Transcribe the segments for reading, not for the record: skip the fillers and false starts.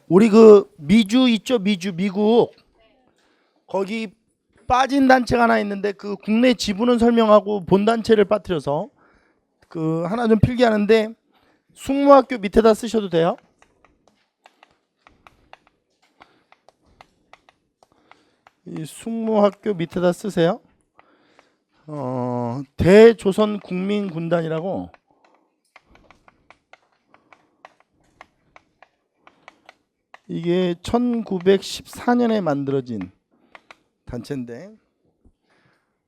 우리 그 미주 있죠? 미국 거기 빠진 단체가 하나 있는데 그 국내 지분은 설명하고 본 단체를 빠뜨려서 그 하나 좀 필기하는데 숙모학교 밑에다 쓰셔도 돼요. 이 숙모학교 밑에다 쓰세요. 대조선국민군단이라고 이게 1914년에 만들어진 단체인데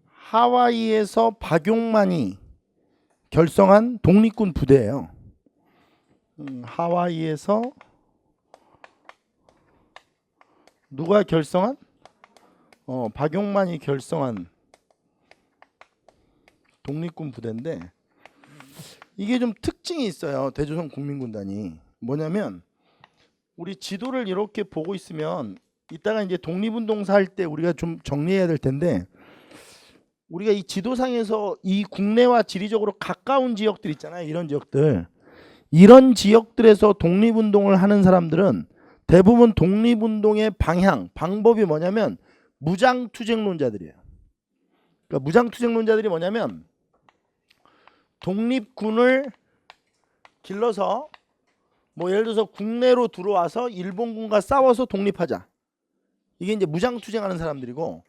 하와이에서 박용만이 결성한 독립군 부대예요. 하와이에서 누가 결성한? 박용만이 결성한 독립군 부대인데 이게 좀 특징이 있어요. 대조선 국민군단이 뭐냐면 우리 지도를 이렇게 보고 있으면 이따가 이제 독립운동사 할 때 우리가 좀 정리해야 될 텐데 우리가 이 지도상에서 이 국내와 지리적으로 가까운 지역들 있잖아요. 이런 지역들에서 독립운동을 하는 사람들은 대부분 독립운동의 방법이 뭐냐면 무장투쟁론자들이에요. 그러니까 무장투쟁론자들이 뭐냐면 독립군을 길러서 뭐 예를 들어서 국내로 들어와서 일본군과 싸워서 독립하자. 이게 이제 무장투쟁하는 사람들이고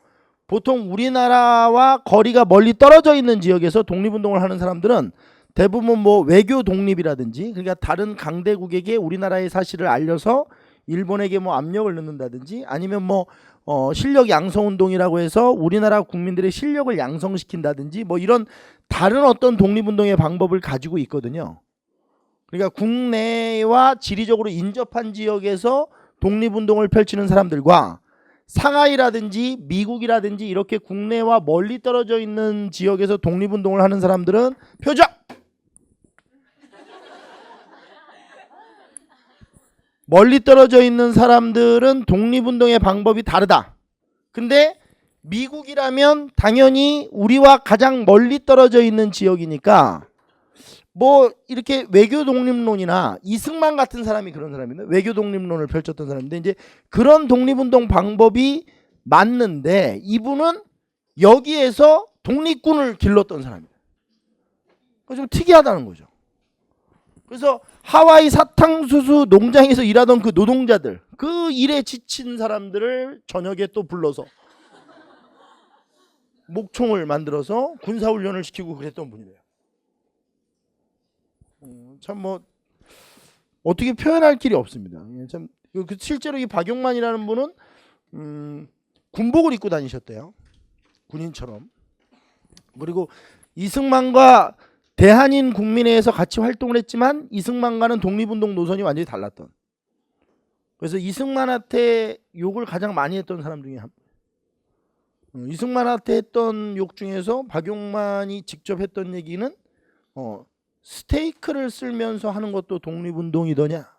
보통 우리나라와 거리가 멀리 떨어져 있는 지역에서 독립운동을 하는 사람들은 대부분 뭐 외교 독립이라든지 그러니까 다른 강대국에게 우리나라의 사실을 알려서 일본에게 뭐 압력을 넣는다든지 아니면 뭐 실력 양성 운동이라고 해서 우리나라 국민들의 실력을 양성시킨다든지 뭐 이런 다른 어떤 독립운동의 방법을 가지고 있거든요. 그러니까 국내와 지리적으로 인접한 지역에서 독립운동을 펼치는 사람들과 상하이라든지 미국이라든지 이렇게 국내와 멀리 떨어져 있는 지역에서 독립운동을 하는 사람들은 표정! 멀리 떨어져 있는 사람들은 독립운동의 방법이 다르다. 근데 미국이라면 당연히 우리와 가장 멀리 떨어져 있는 지역이니까 뭐 이렇게 외교 독립론이나 이승만 같은 사람이 그런 사람인데 외교 독립론을 펼쳤던 사람인데 이제 그런 독립운동 방법이 맞는데 이분은 여기에서 독립군을 길렀던 사람이에요. 좀 특이하다는 거죠. 그래서 하와이 사탕수수 농장에서 일하던 그 노동자들 그 일에 지친 사람들을 저녁에 또 불러서 목총을 만들어서 군사훈련을 시키고 그랬던 분이래요. 참 뭐 어떻게 표현할 길이 없습니다. 참 실제로 이 박용만이라는 분은 군복을 입고 다니셨대요. 군인처럼. 그리고 이승만과 대한인 국민회에서 같이 활동을 했지만 이승만과는 독립운동 노선이 완전히 달랐던. 그래서 이승만한테 욕을 가장 많이 했던 사람 중에 한 분. 이승만한테 했던 욕 중에서 박용만이 직접 했던 얘기는 스테이크를 쓸면서 하는 것도 독립운동이더냐.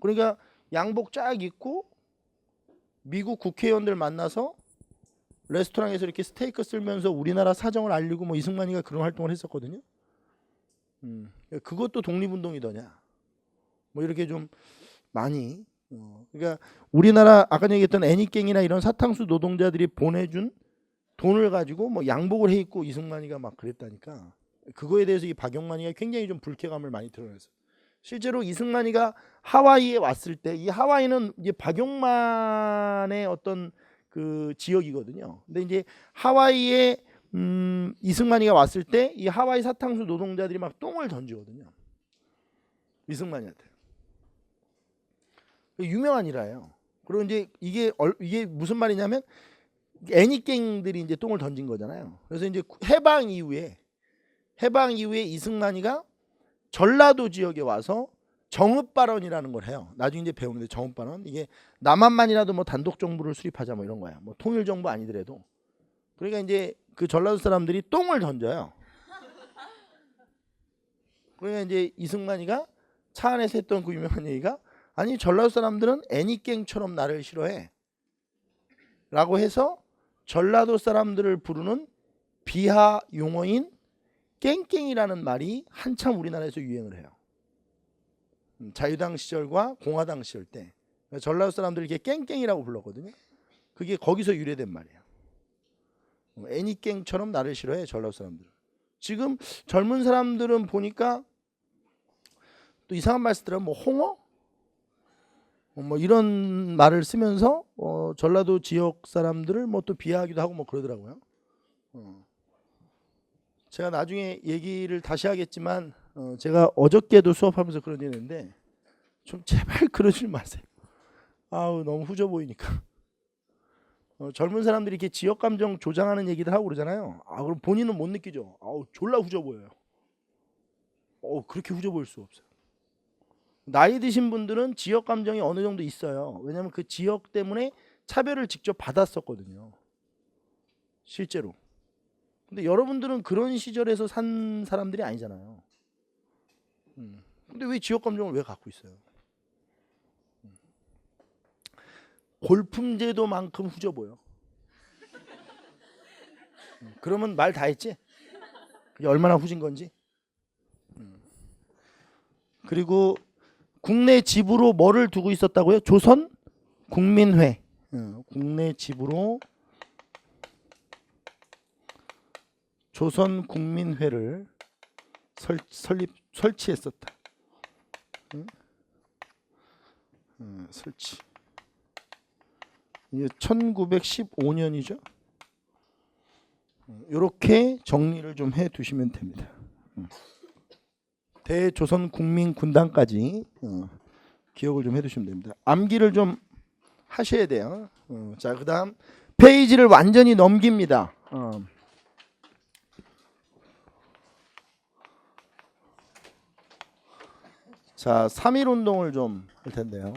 그러니까 양복 쫙 입고 미국 국회의원들 만나서 레스토랑에서 이렇게 스테이크 쓸면서 우리나라 사정을 알리고 뭐 이승만이가 그런 활동을 했었거든요. 그것도 독립운동이더냐. 뭐 이렇게 좀 많이 그러니까 우리나라 아까 얘기했던 애니깽이나 이런 사탕수 노동자들이 보내준 돈을 가지고 뭐 양복을 해 입고 이승만이가 막 그랬다니까 그거에 대해서 이 박용만이가 굉장히 좀 불쾌감을 많이 드러냈어요. 실제로 이승만이가 하와이에 왔을 때 이 하와이는 이제 박용만의 어떤 그 지역이거든요. 근데 이제 하와이에 이승만이가 왔을 때 이 하와이 사탕수 노동자들이 막 똥을 던지거든요. 이승만이한테. 유명한 일화예요. 그리고 이제 이게 무슨 말이냐면 애니깽들이 이제 똥을 던진 거잖아요. 그래서 이제 해방 이후에 이승만이가 전라도 지역에 와서 정읍발언이라는 걸 해요. 나중에 이제 배우는데 정읍발언 이게 남한만이라도 뭐 단독 정부를 수립하자 뭐 이런 거야. 뭐 통일 정부 아니더라도. 그러니까 이제 그 전라도 사람들이 똥을 던져요. 그러니까 이제 이승만이가 차 안에서 했던 그 유명한 얘기가 아니 전라도 사람들은 애니깽처럼 나를 싫어해. 라고 해서 전라도 사람들을 부르는 비하 용어인 깽깽이라는 말이 한참 우리나라에서 유행을 해요. 자유당 시절과 공화당 시절 때 전라도 사람들이 이렇게 깽깽이라고 불렀거든요. 그게 거기서 유래된 말이에요. 애니깽처럼 나를 싫어해 전라도 사람들은. 지금 젊은 사람들은 보니까 또 이상한 말 쓰더라고. 뭐 홍어? 뭐 이런 말을 쓰면서 전라도 지역 사람들을 뭐 또 비하하기도 하고 뭐 그러더라고요. 제가 나중에 얘기를 다시 하겠지만 제가 어저께도 수업하면서 그런 얘기 했는데 좀 제발 그러지 마세요. 아우 너무 후져 보이니까. 젊은 사람들이 이렇게 지역 감정 조장하는 얘기들 하고 그러잖아요. 아 그럼 본인은 못 느끼죠. 아우 졸라 후져 보여요. 그렇게 후져 보일 수 없어요. 나이 드신 분들은 지역 감정이 어느 정도 있어요. 왜냐하면 그 지역 때문에 차별을 직접 받았었거든요. 실제로. 근데 여러분들은 그런 시절에서 산 사람들이 아니잖아요. 근데 왜 지역 감정을 왜 갖고 있어요? 골품제도만큼 후져 보여. 그러면 말 다 했지? 그게 얼마나 후진 건지. 그리고 국내 지부로 뭐를 두고 있었다고요? 조선 국민회. 국내 지부로 조선 국민회를 설치했었다. 설치. 이게 1915년이죠. 이렇게 정리를 좀 해두시면 됩니다. 대조선 국민군단까지 기억을 좀 해두시면 됩니다. 암기를 좀 하셔야 돼요. 자, 그다음 페이지를 완전히 넘깁니다. 자, 3.1 운동을 좀 할 텐데요.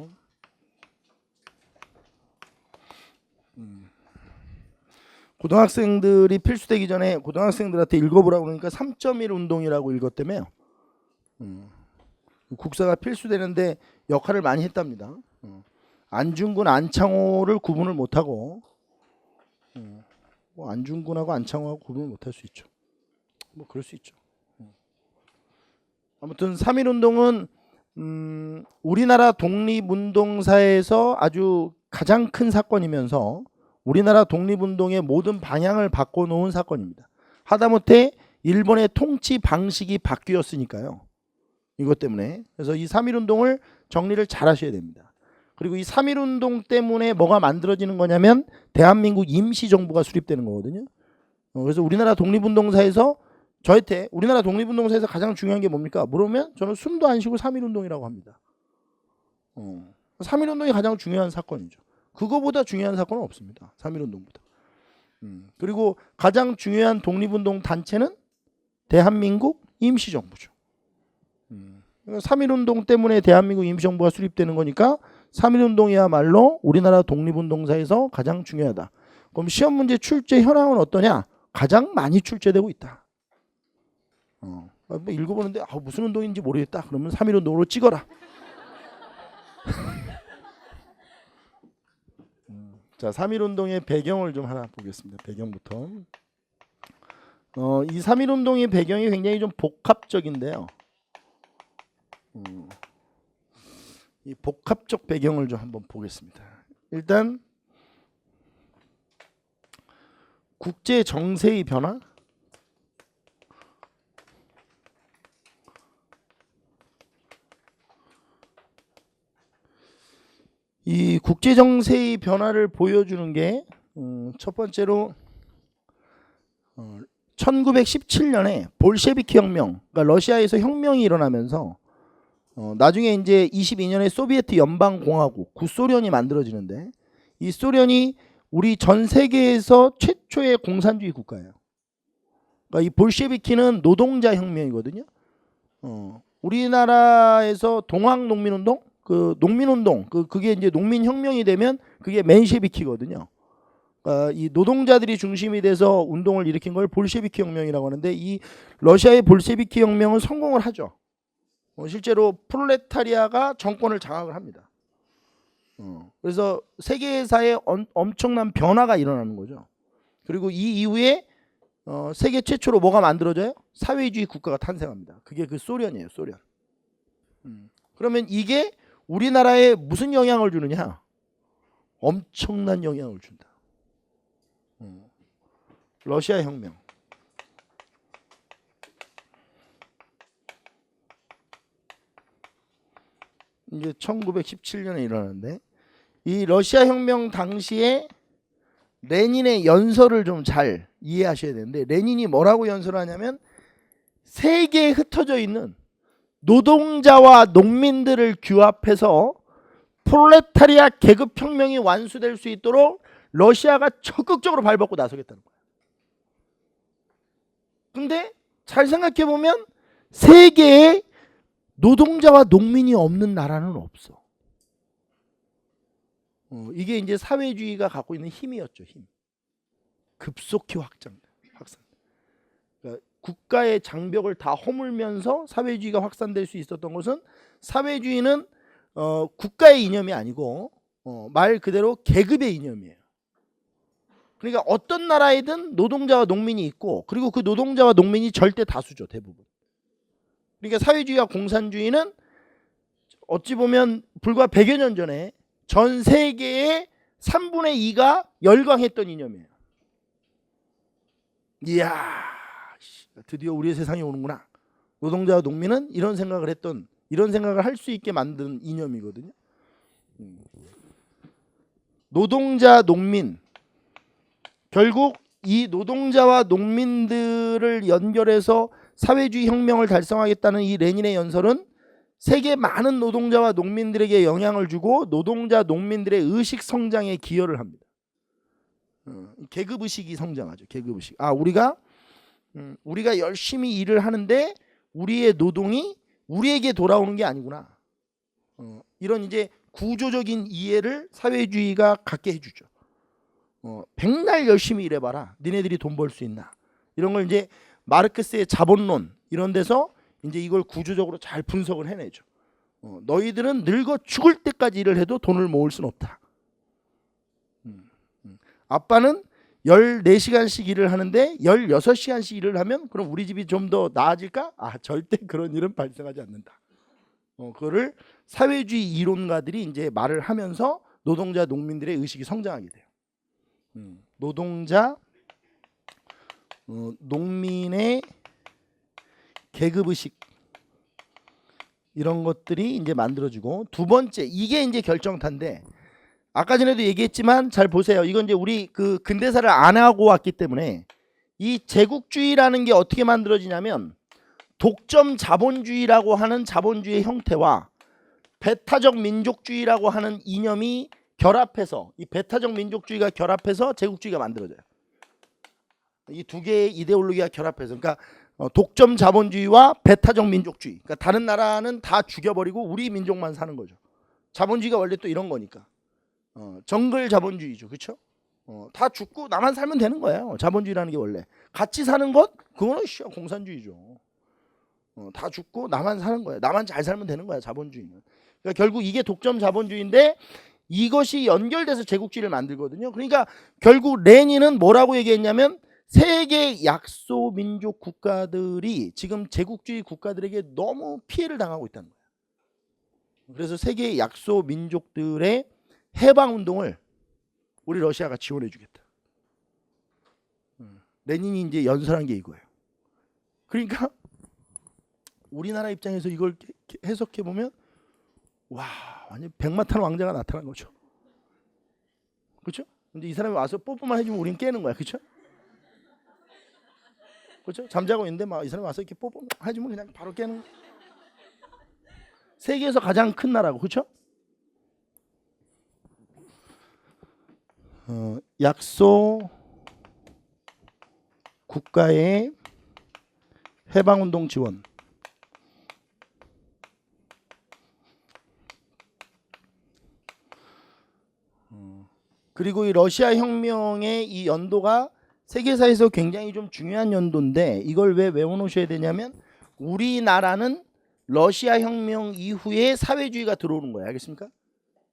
고등학생들이 필수되기 전에 고등학생들한테 읽어보라고 그러니까 3.1 운동이라고 읽었다며요. 국사가 필수되는데 역할을 많이 했답니다. 안중근, 안창호를 구분을 못하고 뭐 안중근하고 안창호하고 구분을 못할 수 있죠. 뭐 그럴 수 있죠. 아무튼 3.1 운동은 우리나라 독립운동사에서 아주 가장 큰 사건이면서 우리나라 독립운동의 모든 방향을 바꿔놓은 사건입니다. 하다못해 일본의 통치 방식이 바뀌었으니까요. 이것 때문에. 그래서 이 3.1 운동을 정리를 잘 하셔야 됩니다. 그리고 이 3.1 운동 때문에 뭐가 만들어지는 거냐면 대한민국 임시정부가 수립되는 거거든요. 그래서 우리나라 독립운동사에서 저한테 우리나라 독립운동사에서 가장 중요한 게 뭡니까? 물으면 저는 숨도 안 쉬고 3.1 운동이라고 합니다. 3.1 운동이 가장 중요한 사건이죠. 그거보다 중요한 사건은 없습니다. 3.1 운동보다. 그리고 가장 중요한 독립운동 단체는 대한민국 임시정부죠. 3.1 운동 때문에 대한민국 임시정부가 수립되는 거니까 3.1 운동이야말로 우리나라 독립운동사에서 가장 중요하다. 그럼 시험 문제 출제 현황은 어떠냐? 가장 많이 출제되고 있다. 뭐 읽어보는데 무슨 운동인지 모르겠다. 그러면 3.1 운동으로 찍어라. 자, 3.1 운동의 배경을 좀 하나 보겠습니다. 배경부터. 이 3.1 운동의 배경이 굉장히 좀 복합적인데요. 이 복합적 배경을 좀 한번 보겠습니다. 일단 국제 정세의 변화, 이 국제 정세의 변화를 보여주는 게 첫 번째로 1917년에 볼셰비키 혁명, 그러니까 러시아에서 혁명이 일어나면서 나중에 이제 22년에 소비에트 연방공화국 구소련이 만들어지는데 이 소련이 우리 전 세계에서 최초의 공산주의 국가예요. 그러니까 이 볼셰비키는 노동자 혁명이거든요. 우리나라에서 동학농민운동, 그 농민운동, 그게 이제 농민혁명이 되면 그게 맨셰비키거든요. 이 노동자들이 중심이 돼서 운동을 일으킨 걸 볼셰비키 혁명이라고 하는데 이 러시아의 볼셰비키 혁명은 성공을 하죠. 실제로 프롤레타리아가 정권을 장악을 합니다. 그래서 세계사에 엄청난 변화가 일어나는 거죠. 그리고 이 이후에 세계 최초로 뭐가 만들어져요? 사회주의 국가가 탄생합니다. 그게 그 소련이에요. 소련. 그러면 이게 우리나라에 무슨 영향을 주느냐? 엄청난 영향을 준다. 러시아 혁명. 이제 1917년에 일어났는데 이 러시아 혁명 당시에 레닌의 연설을 좀 잘 이해하셔야 되는데 레닌이 뭐라고 연설하냐면 세계에 흩어져 있는 노동자와 농민들을 규합해서 프롤레타리아 계급혁명이 완수될 수 있도록 러시아가 적극적으로 발벗고 나서겠다는 거예요. 근데 잘 생각해보면 세계에 노동자와 농민이 없는 나라는 없어. 이게 이제 사회주의가 갖고 있는 힘이었죠. 힘. 급속히 확산. 그러니까 국가의 장벽을 다 허물면서 사회주의가 확산될 수 있었던 것은 사회주의는 국가의 이념이 아니고 말 그대로 계급의 이념이에요. 그러니까 어떤 나라에든 노동자와 농민이 있고 그리고 그 노동자와 농민이 절대 다수죠. 대부분. 그러니까 사회주의와 공산주의는 어찌 보면 불과 100여 년 전에 전 세계의 3분의 2가 열광했던 이념이에요. 이야, 드디어 우리의 세상이 오는구나. 노동자와 농민은 이런 생각을 했던, 이런 생각을 할 수 있게 만든 이념이거든요. 노동자, 농민. 결국 이 노동자와 농민들을 연결해서 사회주의 혁명을 달성하겠다는 이 레닌의 연설은 세계 많은 노동자와 농민들에게 영향을 주고 노동자 농민들의 의식 성장에 기여를 합니다. 계급 의식이 성장하죠. 계급 의식. 아, 우리가 열심히 일을 하는데 우리의 노동이 우리에게 돌아오는 게 아니구나. 이런 이제 구조적인 이해를 사회주의가 갖게 해주죠. 백날 열심히 일해봐라. 니네들이 돈 벌 수 있나? 이런 걸 이제 마르크스의 자본론 이런 데서 이제 이걸 구조적으로 잘 분석을 해내죠. 너희들은 늙어 죽을 때까지 일을 해도 돈을 모을 수는 없다. 아빠는 14시간씩 일을 하는데 16시간씩 일을 하면 그럼 우리 집이 좀 더 나아질까? 아, 절대 그런 일은 발생하지 않는다. 그거를 사회주의 이론가들이 이제 말을 하면서 노동자 농민들의 의식이 성장하게 돼요. 노동자 농민의 계급의식 이런 것들이 이제 만들어지고 두 번째 이게 이제 결정타인데 아까 전에도 얘기했지만 잘 보세요. 이건 이제 우리 그 근대사를 안 하고 왔기 때문에 이 제국주의라는 게 어떻게 만들어지냐면 독점 자본주의라고 하는 자본주의 형태와 배타적 민족주의라고 하는 이념이 결합해서 이 배타적 민족주의가 결합해서 제국주의가 만들어져요. 이 두 개의 이데올로기가 결합해서 그러니까 독점 자본주의와 배타적 민족주의. 그러니까 다른 나라는 다 죽여버리고 우리 민족만 사는 거죠. 자본주의가 원래 또 이런 거니까. 정글 자본주의죠. 그렇죠? 다 죽고 나만 살면 되는 거예요. 자본주의라는 게 원래. 같이 사는 것 그거는 공산주의죠. 다 죽고 나만 사는 거예요. 나만 잘 살면 되는 거야. 자본주의는. 그러니까 결국 이게 독점 자본주의인데 이것이 연결돼서 제국주의를 만들거든요. 그러니까 결국 레닌은 뭐라고 얘기했냐면 세계 약소 민족 국가들이 지금 제국주의 국가들에게 너무 피해를 당하고 있다는 거예요. 그래서 세계 약소 민족들의 해방 운동을 우리 러시아가 지원해 주겠다. 레닌이 이제 연설한 게 이거예요. 그러니까 우리나라 입장에서 이걸 해석해 보면 와, 완전 백마탄 왕자가 나타난 거죠. 그렇죠? 근데 이 사람이 와서 뽀뽀만 해주면 우린 깨는 거야. 그렇죠? 그렇죠? 잠자고 있는데 막 이 사람이 와서 이렇게 뽀뽀 해주면 그냥 바로 깨는. 세계에서 가장 큰 나라고, 그렇죠? 약소 국가의 해방운동 지원. 그리고 이 러시아 혁명의 이 연도가 세계사에서 굉장히 좀 중요한 연도인데 이걸 왜 외워놓으셔야 되냐면 우리나라는 러시아 혁명 이후에 사회주의가 들어오는 거예요. 알겠습니까?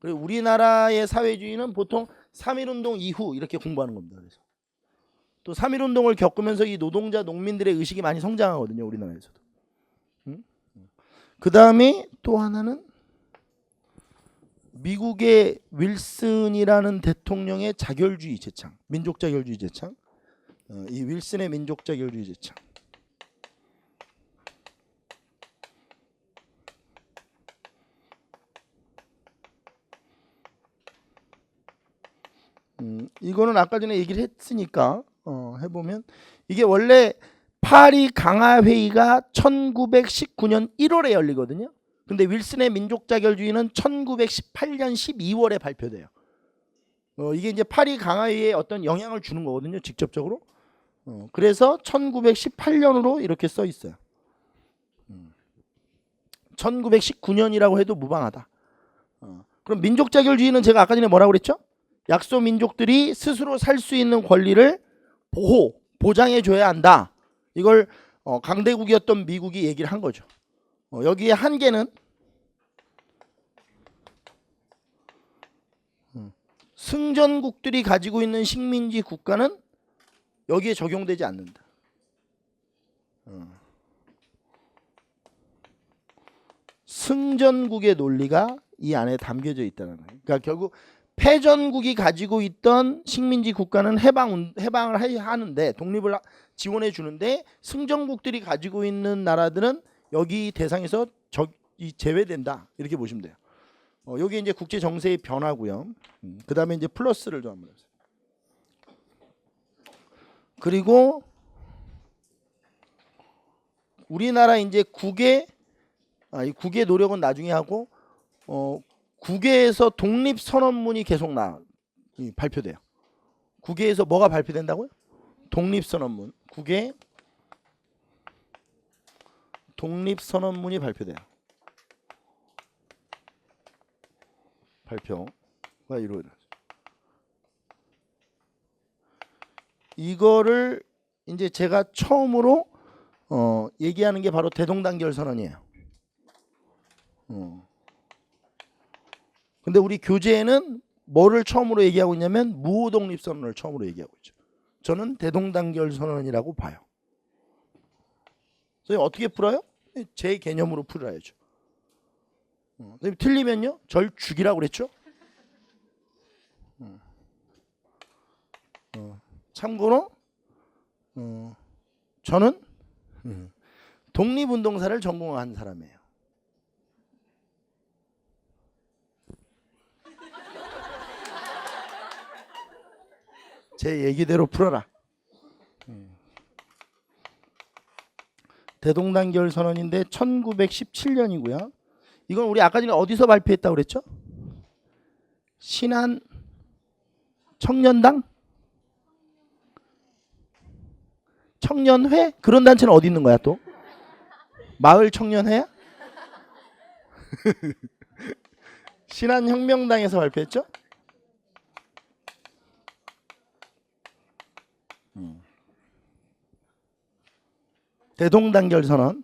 그리고 우리나라의 사회주의는 보통 3.1운동 이후 이렇게 공부하는 겁니다. 그래서 또 3.1운동을 겪으면서 이 노동자 농민들의 의식이 많이 성장하거든요. 우리나라에서도. 그 다음에 또 하나는 미국의 윌슨이라는 대통령의 자결주의 제창, 민족 자결주의 제창. 이 윌슨의 민족 자결주의 제창. 이거는 아까 전에 얘기를 했으니까 해보면 이게 원래 파리 강화회의가 1919년 1월에 열리거든요. 근데 윌슨의 민족 자결주의는 1918년 12월에 발표돼요. 이게 이제 파리 강화회의에 어떤 영향을 주는 거거든요, 직접적으로. 그래서 1918년으로 이렇게 써 있어요. 1919년이라고 해도 무방하다. 그럼 민족 자결주의는 제가 아까 전에 뭐라고 그랬죠? 약소 민족들이 스스로 살 수 있는 권리를 보장해 줘야 한다. 이걸 강대국이었던 미국이 얘기를 한 거죠. 여기에 한계는 승전국들이 가지고 있는 식민지 국가는 여기에 적용되지 않는다. 승전국의 논리가 이 안에 담겨져 있다는 거예요. 그러니까 결국 패전국이 가지고 있던 식민지 국가는 해방을 하는데 독립을 지원해 주는데 승전국들이 가지고 있는 나라들은 여기 대상에서 제외된다. 이렇게 보시면 돼요. 여기 이제 국제 정세의 변화고요. 그 다음에 이제 플러스를 좀 한번 해보세요. 그리고 우리나라 이제 국의 노력은 나중에 하고 국외에서 독립선언문이 계속 발표돼요. 국외에서 뭐가 발표된다고요? 독립선언문. 국외 독립선언문이 발표돼요. 발표가 이루어져요. 이거를 이제 제가 처음으로 얘기하는 게 바로 대동단결 선언이에요. 근데 우리 교재에는 뭐를 처음으로 얘기하고 있냐면 무호독립선언을 처음으로 얘기하고 있죠. 저는 대동단결 선언이라고 봐요. 선생님 어떻게 풀어요? 제 개념으로 풀어야죠. 선생님 틀리면요? 절 죽이라고 그랬죠? 참고로 저는 독립운동사를 전공한 사람이에요. 제 얘기대로 풀어라. 대동단결 선언인데 1917년이고요. 이건 우리 아까 전에 어디서 발표했다고 그랬죠? 신한 청년당? 청년회? 그런 단체는 어디 있는 거야 또? 마을 청년회야? 신한혁명당에서 발표했죠? 대동단결 선언.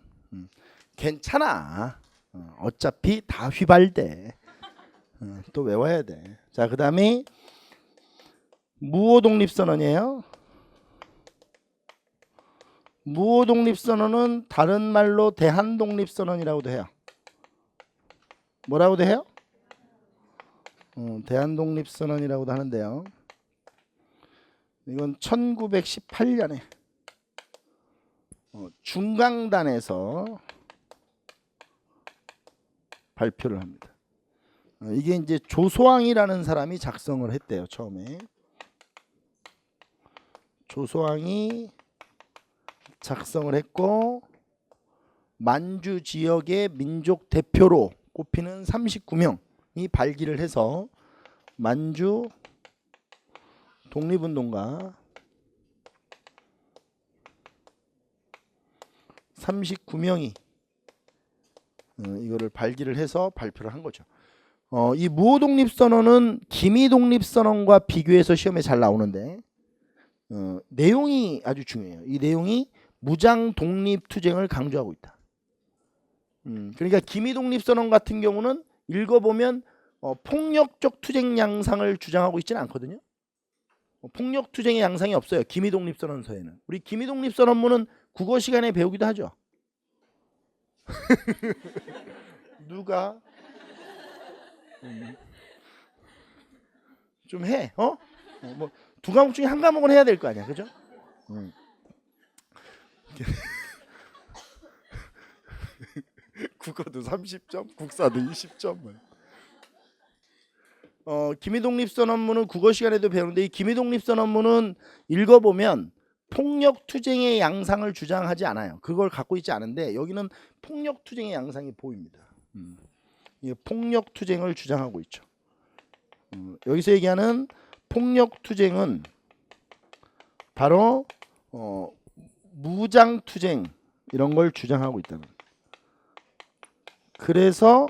괜찮아. 어차피 다 휘발돼. 또 외워야 돼. 자, 그 다음에 무호독립선언이에요. 무호독립선언은 다른 말로 대한독립선언이라고도 해요. 뭐라고도 해요? 대한독립선언이라고도 하는데요. 이건 1918년에 중강단에서 발표를 합니다. 이게 이제 조소왕이라는 사람이 작성을 했대요. 처음에 조소왕이 작성을 했고 만주 지역의 민족 대표로 꼽히는 39명이 발기를 해서 만주 독립운동가 39명이 이거를 발기를 해서 발표를 한 거죠. 이 무호독립선언은 기미독립선언과 비교해서 시험에 잘 나오는데 내용이 아주 중요해요. 이 내용이 무장 독립투쟁을 강조하고 있다. 그러니까 기미독립선언 같은 경우는 읽어보면 폭력적 투쟁 양상을 주장하고 있지는 않거든요. 폭력투쟁의 양상이 없어요. 기미독립선언서에는. 우리 기미독립선언문은 국어 시간에 배우기도 하죠. 누가 좀 해. 뭐 두 과목 중에 한 과목은 해야 될 거 아니야, 그죠? 국어도 30점, 국사도 20점. 기미독립선언문은 국어 시간에도 배우는데 이 기미독립선언문은 읽어보면 폭력투쟁의 양상을 주장하지 않아요. 그걸 갖고 있지 않은데 여기는 폭력투쟁의 양상이 보입니다. 이게 폭력투쟁을 주장하고 있죠. 여기서 얘기하는 폭력투쟁은 바로 무장투쟁 이런 걸 주장하고 있다는. 그래서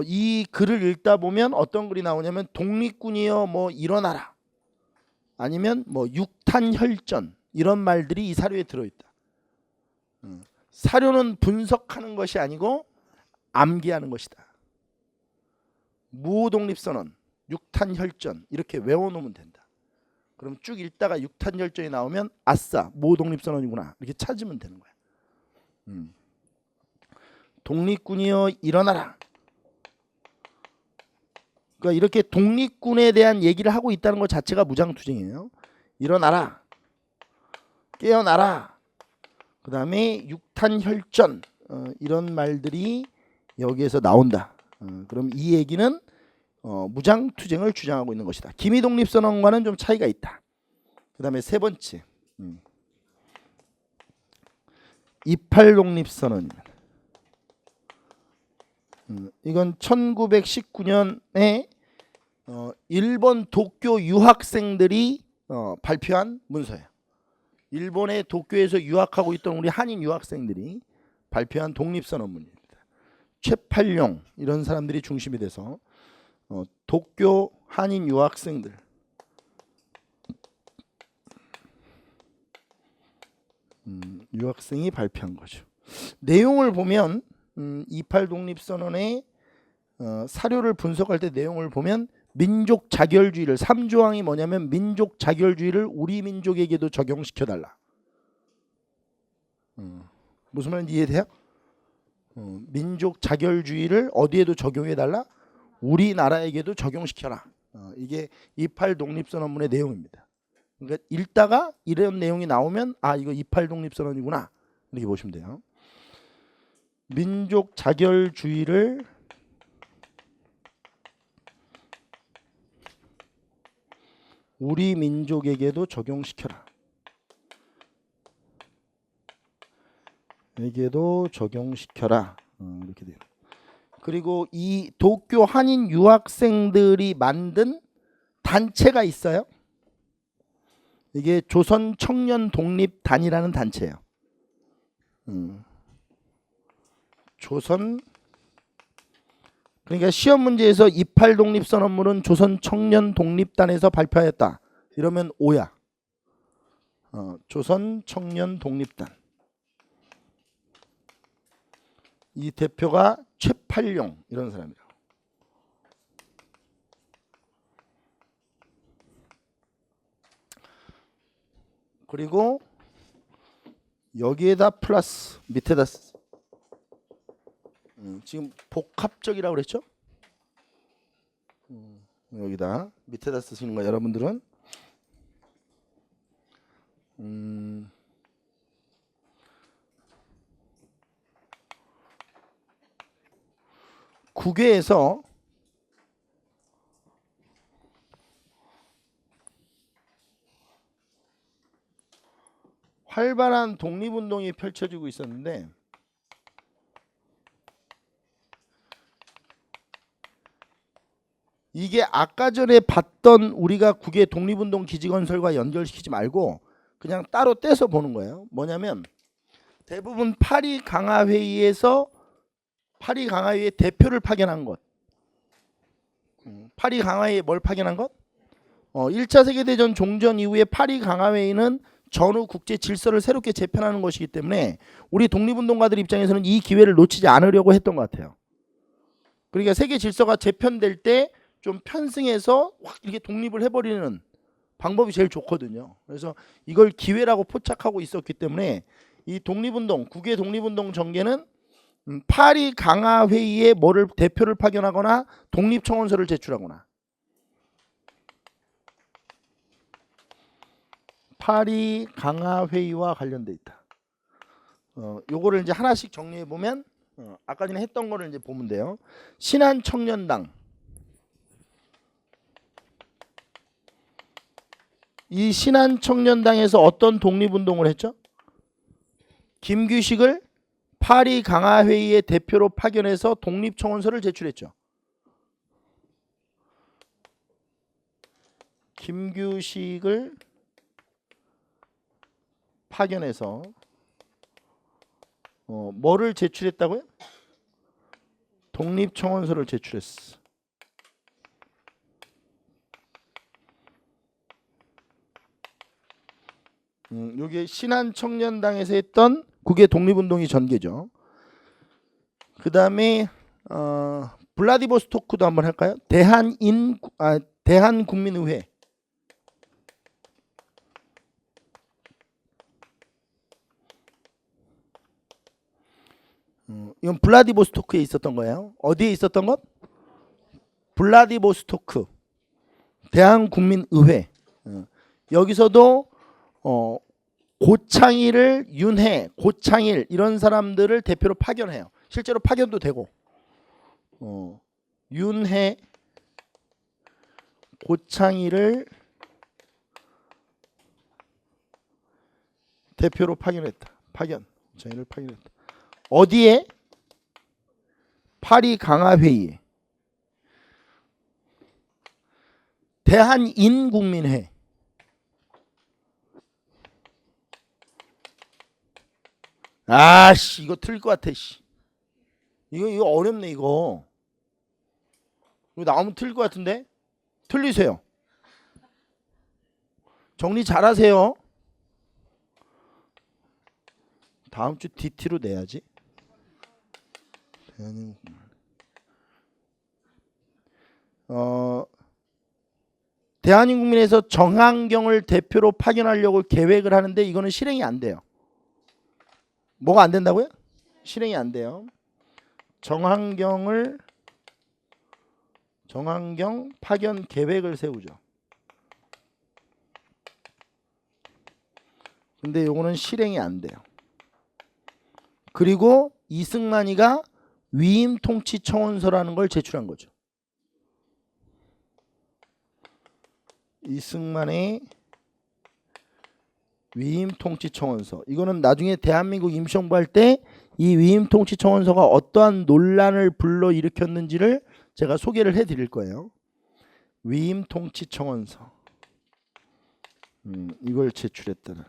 이 글을 읽다 보면 어떤 글이 나오냐면 독립군이여 뭐 일어나라 아니면 뭐 육탄혈전 이런 말들이 이 사료에 들어있다. 사료는 분석하는 것이 아니고 암기하는 것이다. 무독립선언, 육탄혈전 이렇게 외워놓으면 된다. 그럼 쭉 읽다가 육탄혈전이 나오면 아싸 무독립선언이구나 이렇게 찾으면 되는 거야. 독립군이여 일어나라. 그러니까 이렇게 독립군에 대한 얘기를 하고 있다는 것 자체가 무장투쟁이에요. 일어나라. 깨어나라. 그 다음에 육탄혈전 이런 말들이 여기에서 나온다. 그럼 이 얘기는 무장투쟁을 주장하고 있는 것이다. 기미독립선언과는 좀 차이가 있다. 그 다음에 세 번째 28독립선언입니다. 이건 1919년에 일본 도쿄 유학생들이 발표한 문서예요. 일본의 도쿄에서 유학하고 있던 우리 한인 유학생들이 발표한 독립선언문입니다. 최팔룡 이런 사람들이 중심이 돼서 도쿄 한인 유학생들 유학생이 발표한 거죠. 내용을 보면 28독립선언의 사료를 분석할 때 내용을 보면 민족 자결주의를 3조항이 뭐냐면 민족 자결주의를 우리 민족에게도 적용시켜달라. 무슨 말인지 이해돼요? 민족 자결주의를 어디에도 적용해달라? 우리나라에게도 적용시켜라. 이게 28독립선언문의 내용입니다. 그러니까 읽다가 이런 내용이 나오면 아 이거 28독립선언이구나 이렇게 보시면 돼요. 민족 자결주의를 우리 민족에게도 적용시켜라. 에게도 적용시켜라. 이렇게 돼요. 그리고 이 도쿄 한인 유학생들이 만든 단체가 있어요. 이게 조선 청년 독립단이라는 단체예요. 조선 그러니까 시험 문제에서 28독립선언문은 조선 청년 독립단에서 발표하였다. 이러면 오야. 조선 청년 독립단. 이 대표가 최팔룡 이런 사람이라고. 그리고 여기에다 플러스 밑에다 지금 복합적이라고 그랬죠? 여기다 밑에다 쓰시는 거예요, 여러분들은. 국외에서 활발한 독립운동이 펼쳐지고 있었는데 이게 아까 전에 봤던 우리가 국외 독립운동 기지건설과 연결시키지 말고 그냥 따로 떼서 보는 거예요. 뭐냐면 대부분 파리 강화회의에서 파리 강화회의에 대표를 파견한 것. 파리 강화회의에 뭘 파견한 것? 1차 세계대전 종전 이후에 파리 강화회의는 전후 국제 질서를 새롭게 재편하는 것이기 때문에 우리 독립운동가들 입장에서는 이 기회를 놓치지 않으려고 했던 것 같아요. 그러니까 세계 질서가 재편될 때 좀 편승해서 확 이렇게 독립을 해버리는 방법이 제일 좋거든요. 그래서 이걸 기회라고 포착하고 있었기 때문에 이 독립운동, 국외 독립운동 전개는 파리 강화회의에 뭐를 대표를 파견하거나 독립청원서를 제출하거나 파리 강화 회의와 관련돼 있다. 요거를 이제 하나씩 정리해 보면 아까 전에 했던 거를 이제 보면 돼요. 신한 청년당. 이 신한 청년당에서 어떤 독립운동을 했죠? 김규식을 파리 강화 회의의 대표로 파견해서 독립청원서를 제출했죠. 김규식을 파견해서 뭐를 제출했다고요? 독립청원서를 제출했어. 요게 신한청년당에서 했던 국외 독립운동이 전개죠. 그 다음에 블라디보스토크도 한번 할까요? 대한국민의회. 이건 블라디보스토크에 있었던 거예요. 어디에 있었던 것? 블라디보스토크 대한국민의회. 여기서도 고창일을 윤해, 고창일 이런 사람들을 대표로 파견해요. 실제로 파견도 되고 윤해, 고창일을 대표로 파견했다. 고창일을 파견했다. 어디에? 파리 강화 회의에. 대한인국민회. 아씨 이거 틀릴 것 같아. 씨. 이거 어렵네 이거. 이거 나오면 틀릴 것 같은데? 틀리세요. 정리 잘하세요. 다음 주 DT로 내야지. 대한인국민에서 정한경을 대표로 파견하려고 계획을 하는데 이거는 실행이 안 돼요. 뭐가 안 된다고요? 실행이 안 돼요. 정한경 파견 계획을 세우죠. 근데 요거는 실행이 안 돼요. 그리고 이승만이가 위임 통치 청원서라는 걸 제출한 거죠. 이승만의 위임 통치 청원서. 이거는 나중에 대한민국 임시정부 할 때 이 위임 통치 청원서가 어떠한 논란을 불러일으켰는지를 제가 소개를 해 드릴 거예요. 위임 통치 청원서. 이걸 제출했다는.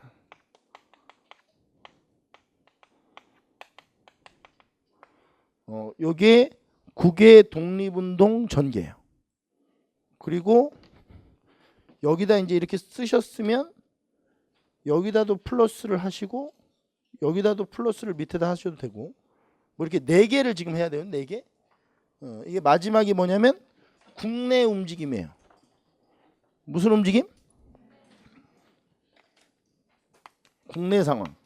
요게 국외 독립운동 전개예요. 그리고 여기다 이제 이렇게 쓰셨으면 여기다도 플러스를 하시고 여기다도 플러스를 밑에다 하셔도 되고 뭐 이렇게 4개를 지금 해야 돼요. 4개. 이게 마지막이 뭐냐면 국내 움직임이에요. 무슨 움직임? 국내 상황.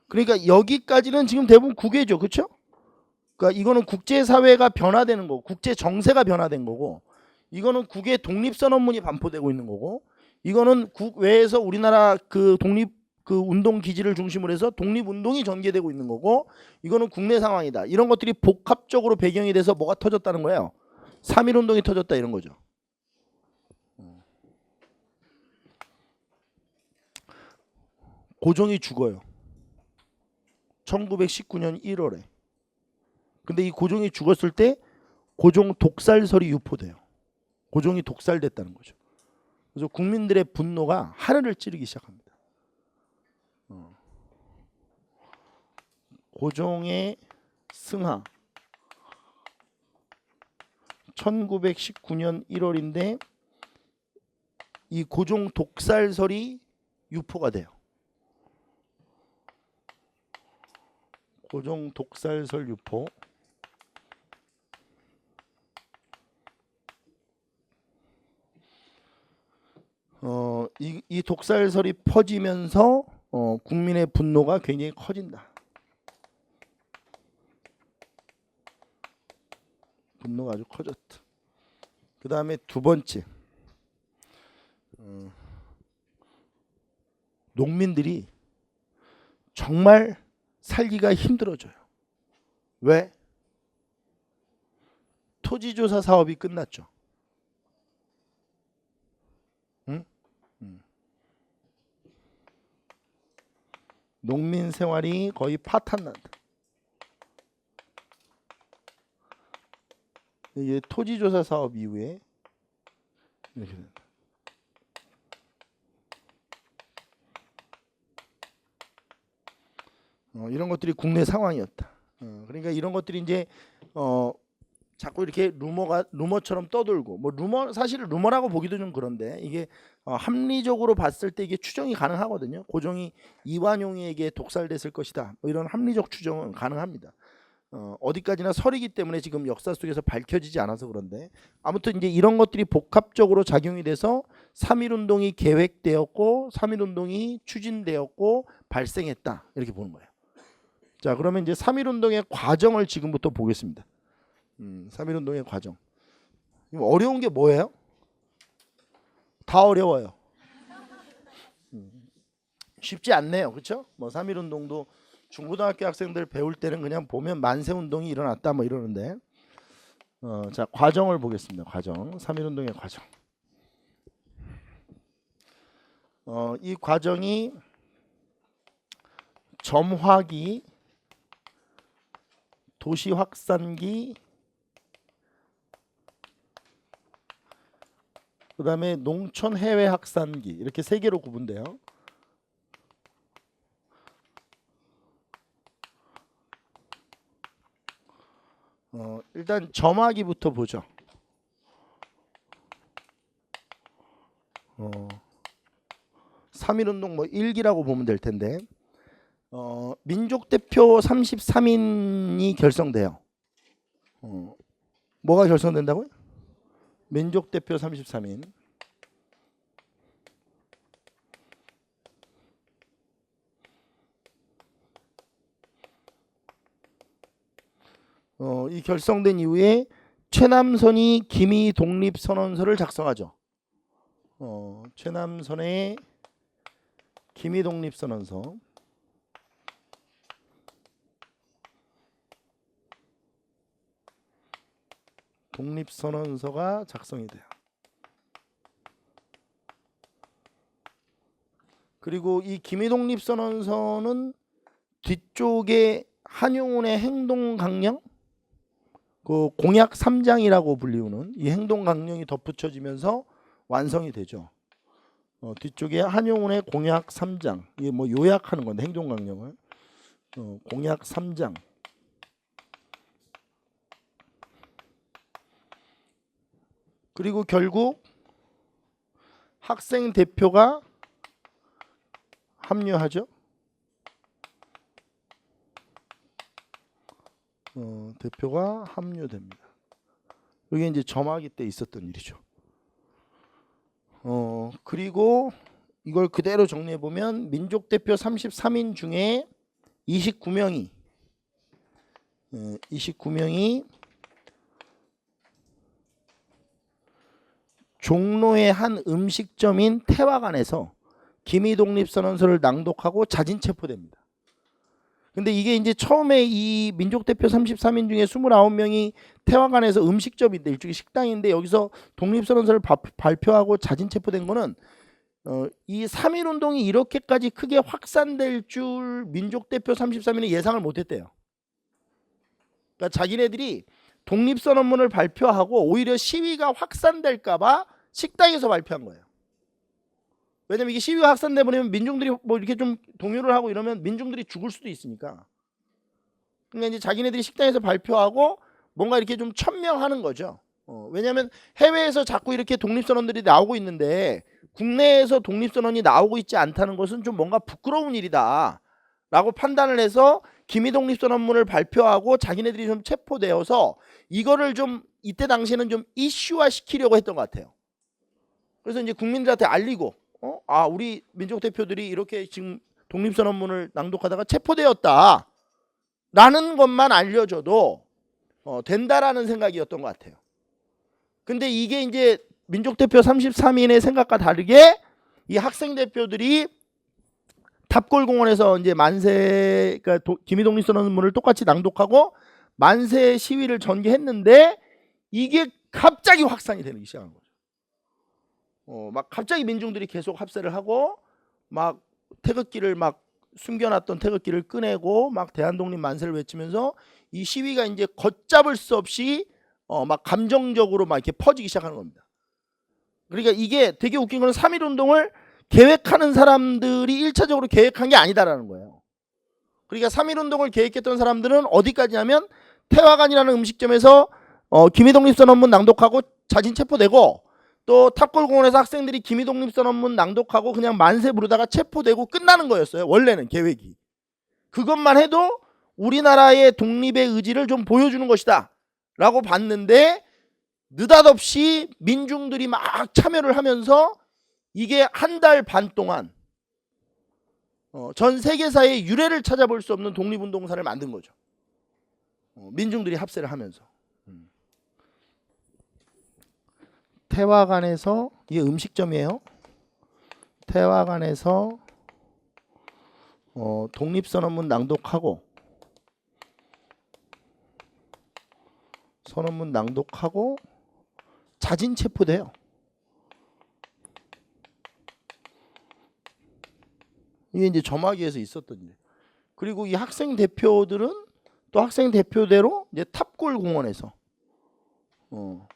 그러니까 여기까지는 지금 대부분 국외죠. 그렇죠? 그러니까 이거는 국제사회가 변화되는 거고 국제 정세가 변화된 거고 이거는 국외 독립선언문이 반포되고 있는 거고 이거는 국외에서 우리나라 그 독립 그 운동 기지를 중심으로 해서 독립운동이 전개되고 있는 거고 이거는 국내 상황이다. 이런 것들이 복합적으로 배경이 돼서 뭐가 터졌다는 거예요. 3.1운동이 터졌다 이런 거죠. 고종이 죽어요. 1919년 1월에. 근데 이 고종이 죽었을 때 고종 독살설이 유포돼요. 고종이 독살됐다는 거죠. 그래서 국민들의 분노가 하늘을 찌르기 시작합니다. 고종의 승하 1919년 1월인데 이 고종 독살설이 유포가 돼요. 고종 독살설 유포. 이 독살설이 퍼지면서 국민의 분노가 굉장히 커진다. 분노가 아주 커졌다. 그 다음에 두 번째, 농민들이 정말 살기가 힘들어져요. 왜? 토지조사 사업이 끝났죠. 응? 농민 생활이 거의 파탄난다. 이게 토지조사 사업 이후에 이렇게 된다. 이런 것들이 국내 상황이었다. 그러니까 이런 것들이 이제 자꾸 이렇게 루머처럼 떠돌고, 뭐 사실 루머라고 보기도 좀 그런데 이게 합리적으로 봤을 때 이게 추정이 가능하거든요. 고종이 이완용에게 독살됐을 것이다, 뭐 이런 합리적 추정은 가능합니다. 어디까지나 설이기 때문에 지금 역사 속에서 밝혀지지 않아서 그런데, 아무튼 이제 이런 것들이 복합적으로 작용이 돼서 3.1운동이 계획되었고 3.1운동이 추진되었고 발생했다, 이렇게 보는 거예요. 자, 그러면 이제 3.1운동의 과정을 지금부터 보겠습니다. 3.1운동의 과정. 어려운 게 뭐예요? 다 어려워요. 쉽지 않네요. 그렇죠? 뭐 3.1운동도 중고등학교 학생들 배울 때는 그냥 보면 만세운동이 일어났다 뭐 이러는데, 자, 과정을 보겠습니다. 과정. 3.1운동의 과정. 이 과정이 점화기, 도시 확산기, 그 다음에 농촌 해외 확산기, 이렇게 세 개로 구분돼요. 일단 점화기부터 보죠. 3.1운동 뭐 1기라고 보면 될 텐데, 민족대표 33인이 결성돼요. 뭐가 결성된다고요? 민족대표 33인. 이 결성된 이후에 최남선이 기미 독립선언서를 작성하죠. 최남선의 기미 독립선언서. 독립선언서가 작성이 돼요. 그리고 이 기미 독립선언서는 뒤쪽에 한용운의 행동강령, 그 공약 3장이라고 불리우는 이 행동강령이 덧붙여지면서 완성이 되죠. 뒤쪽에 한용운의 공약 3장, 이게 뭐 요약하는 건데 행동강령을, 공약 3장. 그리고 결국 학생 대표가 합류하죠. 대표가 합류됩니다. 이게 이제 점화기 때 있었던 일이죠. 그리고 이걸 그대로 정리해 보면 민족 대표 33인 중에 29명이 종로의 한 음식점인 태화관에서 기미독립선언서를 낭독하고 자진 체포됩니다. 근데 이게 이제 처음에 이 민족대표 33인 중에 29명이 태화관에서 음식점인데, 일종의 식당인데, 여기서 독립선언서를 발표하고 자진 체포된 거는 이 3.1운동이 이렇게까지 크게 확산될 줄 민족대표 33인은 예상을 못했대요. 그러니까 자기네들이 독립선언문을 발표하고 오히려 시위가 확산될까봐 식당에서 발표한 거예요. 왜냐면 이게 시위가 확산돼 버리면 민중들이 뭐 이렇게 좀 동요를 하고 이러면 민중들이 죽을 수도 있으니까. 그러니까 이제 자기네들이 식당에서 발표하고 뭔가 이렇게 좀 천명하는 거죠. 왜냐면 해외에서 자꾸 이렇게 독립선언들이 나오고 있는데 국내에서 독립선언이 나오고 있지 않다는 것은 좀 뭔가 부끄러운 일이다 라고 판단을 해서 기미독립선언문을 발표하고 자기네들이 좀 체포되어서 이거를 좀 이때 당시에는 좀 이슈화 시키려고 했던 것 같아요. 그래서 이제 국민들한테 알리고, 우리 민족 대표들이 이렇게 지금 독립선언문을 낭독하다가 체포되었다 라는 것만 알려줘도 된다라는 생각이었던 것 같아요. 근데 이게 이제 민족대표 33인의 생각과 다르게 이 학생 대표들이 탑골공원에서 이제 만세, 그러니까 기미독립선언문을 똑같이 낭독하고 만세 시위를 전개했는데 이게 갑자기 확산이 되기 시작한 거죠. 막 갑자기 민중들이 계속 합세를 하고 막 태극기를 막 숨겨놨던 태극기를 꺼내고 막 대한독립 만세를 외치면서 이 시위가 이제 걷잡을 수 없이 막 감정적으로 막 이렇게 퍼지기 시작하는 겁니다. 그러니까 이게 되게 웃긴 거는 3.1 운동을 계획하는 사람들이 1차적으로 계획한 게 아니다라는 거예요. 그러니까 3.1 운동을 계획했던 사람들은 어디까지냐면 태화관이라는 음식점에서 기미독립선언문 낭독하고 자진 체포되고, 또 탑골공원에서 학생들이 기미독립선언문 낭독하고 그냥 만세 부르다가 체포되고 끝나는 거였어요. 원래는 계획이. 그것만 해도 우리나라의 독립의 의지를 좀 보여주는 것이다 라고 봤는데, 느닷없이 민중들이 막 참여를 하면서 이게 한 달 반 동안 전 세계사의 유례를 찾아볼 수 없는 독립운동사를 만든 거죠. 민중들이 합세를 하면서. 태화관에서, 이게 음식점이에요. 태화관에서 독립선언문 낭독하고 선언문 낭독하고 자진 체포돼요. 이게 이제 점화기에서 있었던 일. 그리고 이 학생 대표들은 또 학생 대표대로 이제 탑골 공원에서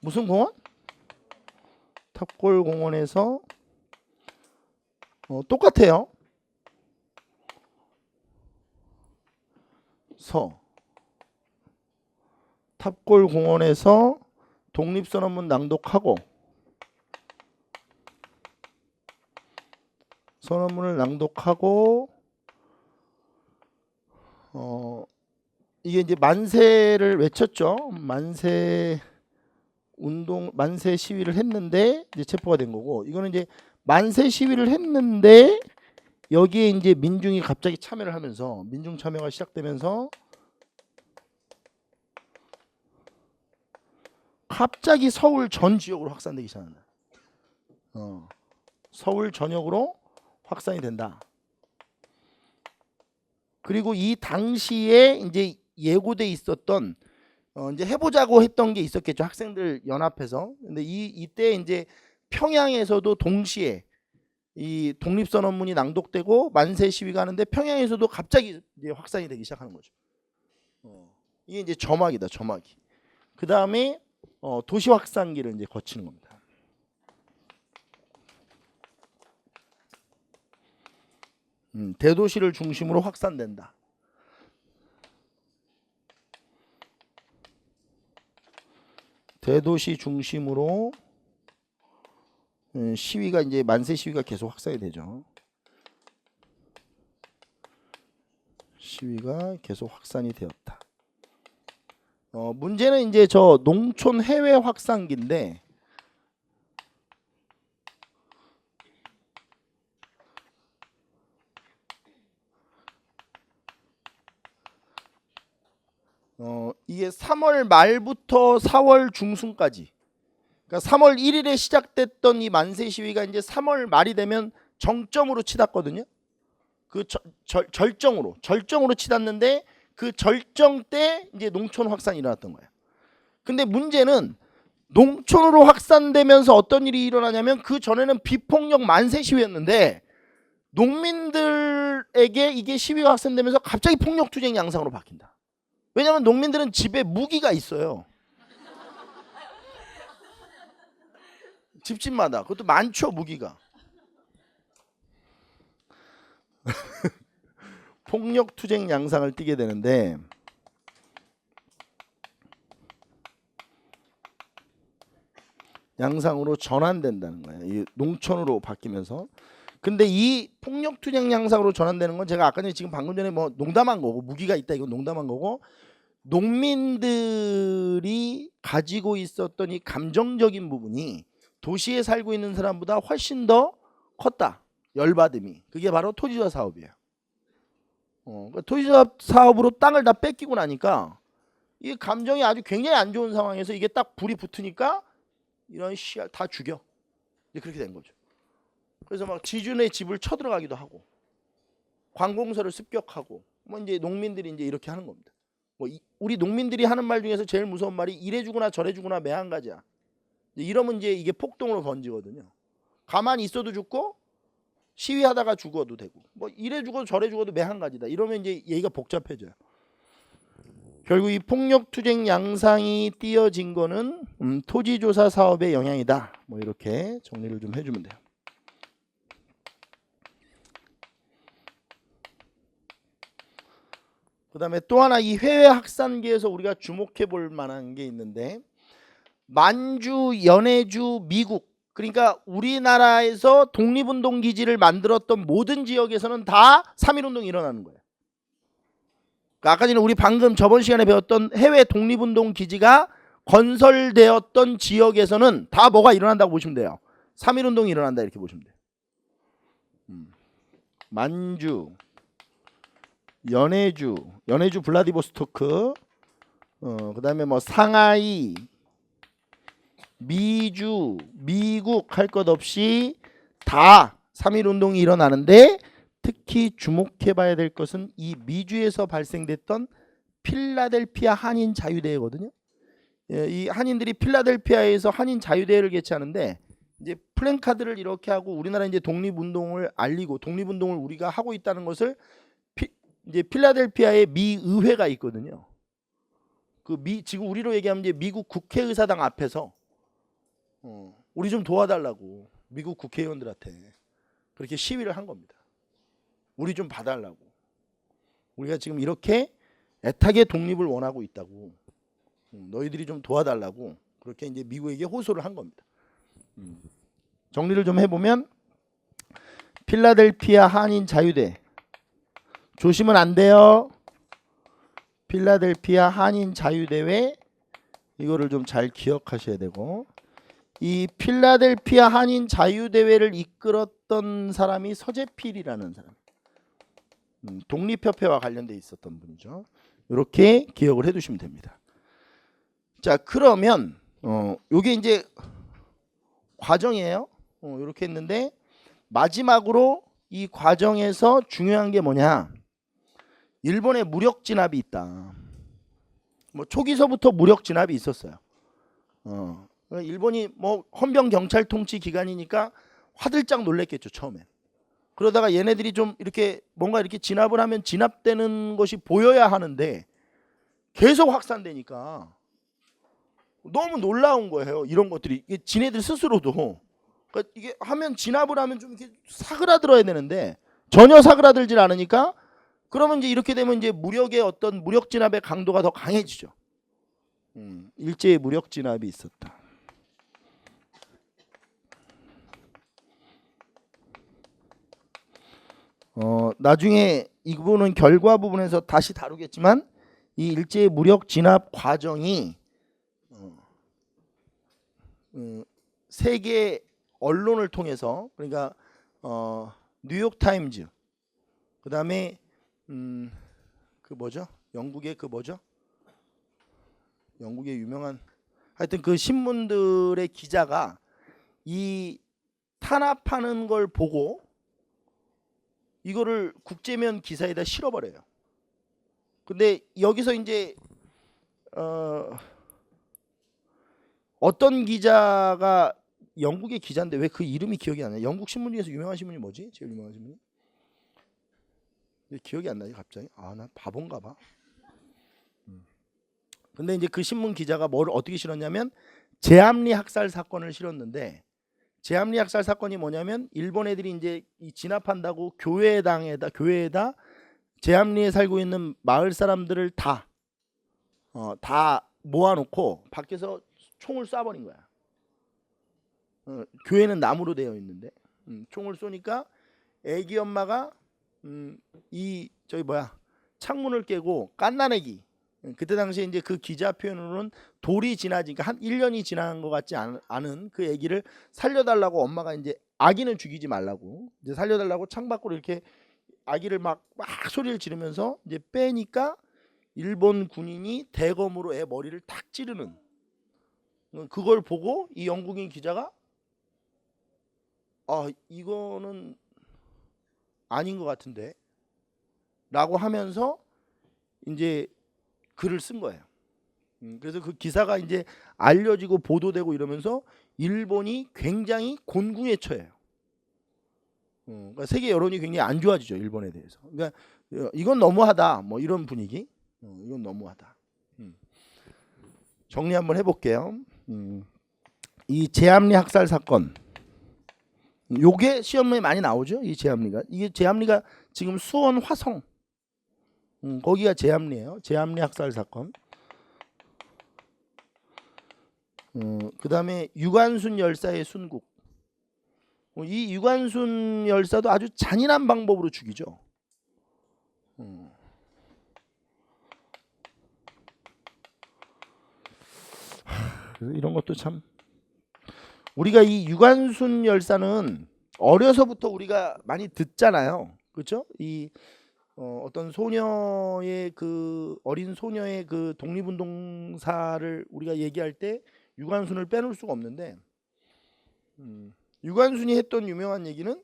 무슨 공원? 탑골 공원에서 똑같아요. 탑골 공원에서 독립선언문 낭독하고 선언문을 낭독하고 이게 이제 만세를 외쳤죠. 만세 운동, 만세 시위를 했는데 이제 체포가 된 거고, 이거는 이제 만세 시위를 했는데 여기에 이제 민중이 갑자기 참여를 하면서 민중 참여가 시작되면서 갑자기 서울 전 지역으로 확산되기 시작한다. 서울 전역으로 확산이 된다. 그리고 이 당시에 이제 예고돼 있었던 이제 해보자고 했던 게 있었겠죠. 학생들 연합해서. 근데 이때 이제 평양에서도 동시에 이 독립선언문이 낭독되고 만세 시위가 하는데 평양에서도 갑자기 이제 확산이 되기 시작하는 거죠. 이게 이제 점화기다, 점화기. 그 다음에 도시 확산기를 이제 거치는 겁니다. 대도시를 중심으로 확산된다. 대도시 중심으로 시위가 이제 만세 시위가 계속 확산이 되죠. 시위가 계속 확산이 되었다. 문제는 이제 저 농촌 해외 확산기인데, 이게 3월 말부터 4월 중순까지, 그러니까 3월 1일에 시작됐던 이 만세 시위가 이제 3월 말이 되면 정점으로 치닫거든요. 그 절정으로 치닫는데, 그 절정 때 이제 농촌 확산이 일어났던 거예요. 근데 문제는 농촌으로 확산되면서 어떤 일이 일어나냐면, 그 전에는 비폭력 만세 시위였는데 농민들에게 이게 시위가 확산되면서 갑자기 폭력 투쟁 양상으로 바뀐다. 왜냐하면 농민들은 집에 무기가 있어요. 집집마다. 그것도 많죠, 무기가. 폭력 투쟁 양상을 띠게 되는데, 양상으로 전환된다는 거예요. 이 농촌으로 바뀌면서. 근데 이 폭력 투쟁 양상으로 전환되는 건, 제가 아까 전에 지금 방금 전에 뭐 농담한 거고, 무기가 있다 이거 농담한 거고, 농민들이 가지고 있었던 이 감정적인 부분이 도시에 살고 있는 사람보다 훨씬 더 컸다. 열받음이. 그게 바로 토지조합 사업이에요. 그러니까 토지조합 사업으로 땅을 다 뺏기고 나니까 이 감정이 아주 굉장히 안 좋은 상황에서 이게 딱 불이 붙으니까 이런 씨알 다 죽여. 이제 그렇게 된 거죠. 그래서 막 지준의 집을 쳐들어가기도 하고 관공서를 습격하고 뭐 이제 농민들이 이제 이렇게 하는 겁니다. 뭐 우리 농민들이 하는 말 중에서 제일 무서운 말이 이래 주거나 저래 주거나 매 한 가지야. 이러면 이제 이게 폭동으로 번지거든요. 가만히 있어도 죽고 시위하다가 죽어도 되고 뭐 이래 죽어도 저래 죽어도 매 한 가지다. 이러면 이제 얘기가 복잡해져요. 결국 이 폭력투쟁 양상이 띄어진 거는 토지조사 사업의 영향이다. 뭐 이렇게 정리를 좀 해주면 돼요. 그 다음에 또 하나 이 해외 확산기에서 우리가 주목해 볼 만한 게 있는데 만주, 연해주, 미국 그러니까 우리나라에서 독립운동 기지를 만들었던 모든 지역에서는 다 3.1운동이 일어나는 거예요. 그러니까 아까 전에 우리 방금 저번 시간에 배웠던 해외 독립운동 기지가 건설되었던 지역에서는 다 뭐가 일어난다고 보시면 돼요. 3.1운동이 일어난다 이렇게 보시면 돼요. 만주, 연해주 블라디보스토크, 그 다음에 뭐 상하이, 미주, 미국 할 것 없이 다 3.1운동이 일어나는데 특히 주목해봐야 될 것은 이 미주에서 발생됐던 필라델피아 한인 자유대회거든요. 이 한인들이 필라델피아에서 한인 자유대회를 개최하는데 이제 플랜카드를 이렇게 하고 우리나라 이제 독립운동을 알리고 독립운동을 우리가 하고 있다는 것을 이제 필라델피아에 미 의회가 있거든요. 지금 우리로 얘기하면 이제 미국 국회의사당 앞에서 우리 좀 도와달라고 미국 국회의원들한테 그렇게 시위를 한 겁니다. 우리 좀 봐달라고. 우리가 지금 이렇게 애타게 독립을 원하고 있다고. 너희들이 좀 도와달라고 그렇게 이제 미국에게 호소를 한 겁니다. 정리를 좀 해보면 필라델피아 한인 자유대 조심은 안 돼요. 필라델피아 한인 자유대회 이거를 좀 잘 기억하셔야 되고 이 필라델피아 한인 자유대회를 이끌었던 사람이 서재필이라는 사람. 독립협회와 관련돼 있었던 분이죠. 이렇게 기억을 해두시면 됩니다. 자 그러면 요게 이제 과정이에요. 이렇게 했는데 마지막으로 이 과정에서 중요한 게 뭐냐? 일본의 무력 진압이 있다. 뭐 초기서부터 무력 진압이 있었어요. 일본이 뭐 헌병 경찰 통치 기간이니까 화들짝 놀랬겠죠 처음에. 그러다가 얘네들이 좀 이렇게 뭔가 이렇게 진압을 하면 진압되는 것이 보여야 하는데 계속 확산되니까 너무 놀라운 거예요. 이런 것들이 지네들 스스로도 그러니까 이게 하면 진압을 하면 좀 이렇게 사그라들어야 되는데 전혀 사그라들질 않으니까 그러면 이제 이렇게 되면 이제 무력의 어떤 무력 진압의 강도가 더 강해지죠. 일제의 무력 진압이 있었다. 나중에 이 부분은 결과 부분에서 다시 다루겠지만 이 일제의 무력 진압 과정이 세계 언론을 통해서 그러니까 뉴욕 타임즈 그다음에 그 뭐죠? 영국의 그 뭐죠? 영국의 유명한 하여튼 그 신문들의 기자가 이 탄압하는 걸 보고 이거를 국제면 기사에다 실어버려요. 근데 여기서 이제 어떤 기자가 영국의 기자인데 왜 그 이름이 기억이 안 나요? 영국 신문 중에서 유명한 신문이 뭐지? 제일 유명한 신문이? 기억이 안 나지 갑자기? 아, 나 바본가 봐. 근데 이제 그 신문 기자가 뭘 어떻게 실었냐면 제암리 학살 사건을 실었는데 제암리 학살 사건이 뭐냐면 일본 애들이 이제 이 진압한다고 교회에다 제암리에 살고 있는 마을 사람들을 다 모아놓고 밖에서 총을 쏴버린 거야. 교회는 나무로 되어 있는데 총을 쏘니까 애기 엄마가 창문을 깨고 갓난애기 그때 당시에 이제 그 기자 표현으로는 돌이 지나지니까 한 1년이 지난 것 같지 않은 그 애기를 살려달라고 엄마가 이제 아기는 죽이지 말라고 이제 살려달라고 창밖으로 이렇게 아기를 막 소리를 지르면서 이제 빼니까 일본 군인이 대검으로 애 머리를 탁 찌르는 그걸 보고 이 영국인 기자가 이거는 아닌 것 같은데 라고 하면서 이제 글을 쓴 거예요. 그래서 그 기사가 이제 알려지고 보도되고 이러면서 일본이 굉장히 곤궁에 처해요. 그러니까 세계 여론이 굉장히 안 좋아지죠, 일본에 대해서. 그러니까 이건 너무하다, 뭐 이런 분위기. 이건 너무하다. 정리 한번 해볼게요. 이 제암리 학살 사건, 요게 시험에 많이 나오죠. 이 제암리가, 이게 제암리가 지금 수원 화성, 거기가 제암리예요. 제암리 학살 사건. 그 다음에 유관순 열사의 순국. 이 유관순 열사도 아주 잔인한 방법으로 죽이죠. 이런 것도 참, 우리가 이 유관순 열사는 어려서부터 우리가 많이 듣잖아요. 그렇죠? 이 어떤 소녀의 그 어린 소녀의 그 독립운동사를 우리가 얘기할 때 유관순을 빼놓을 수가 없는데, 유관순이 했던 유명한 얘기는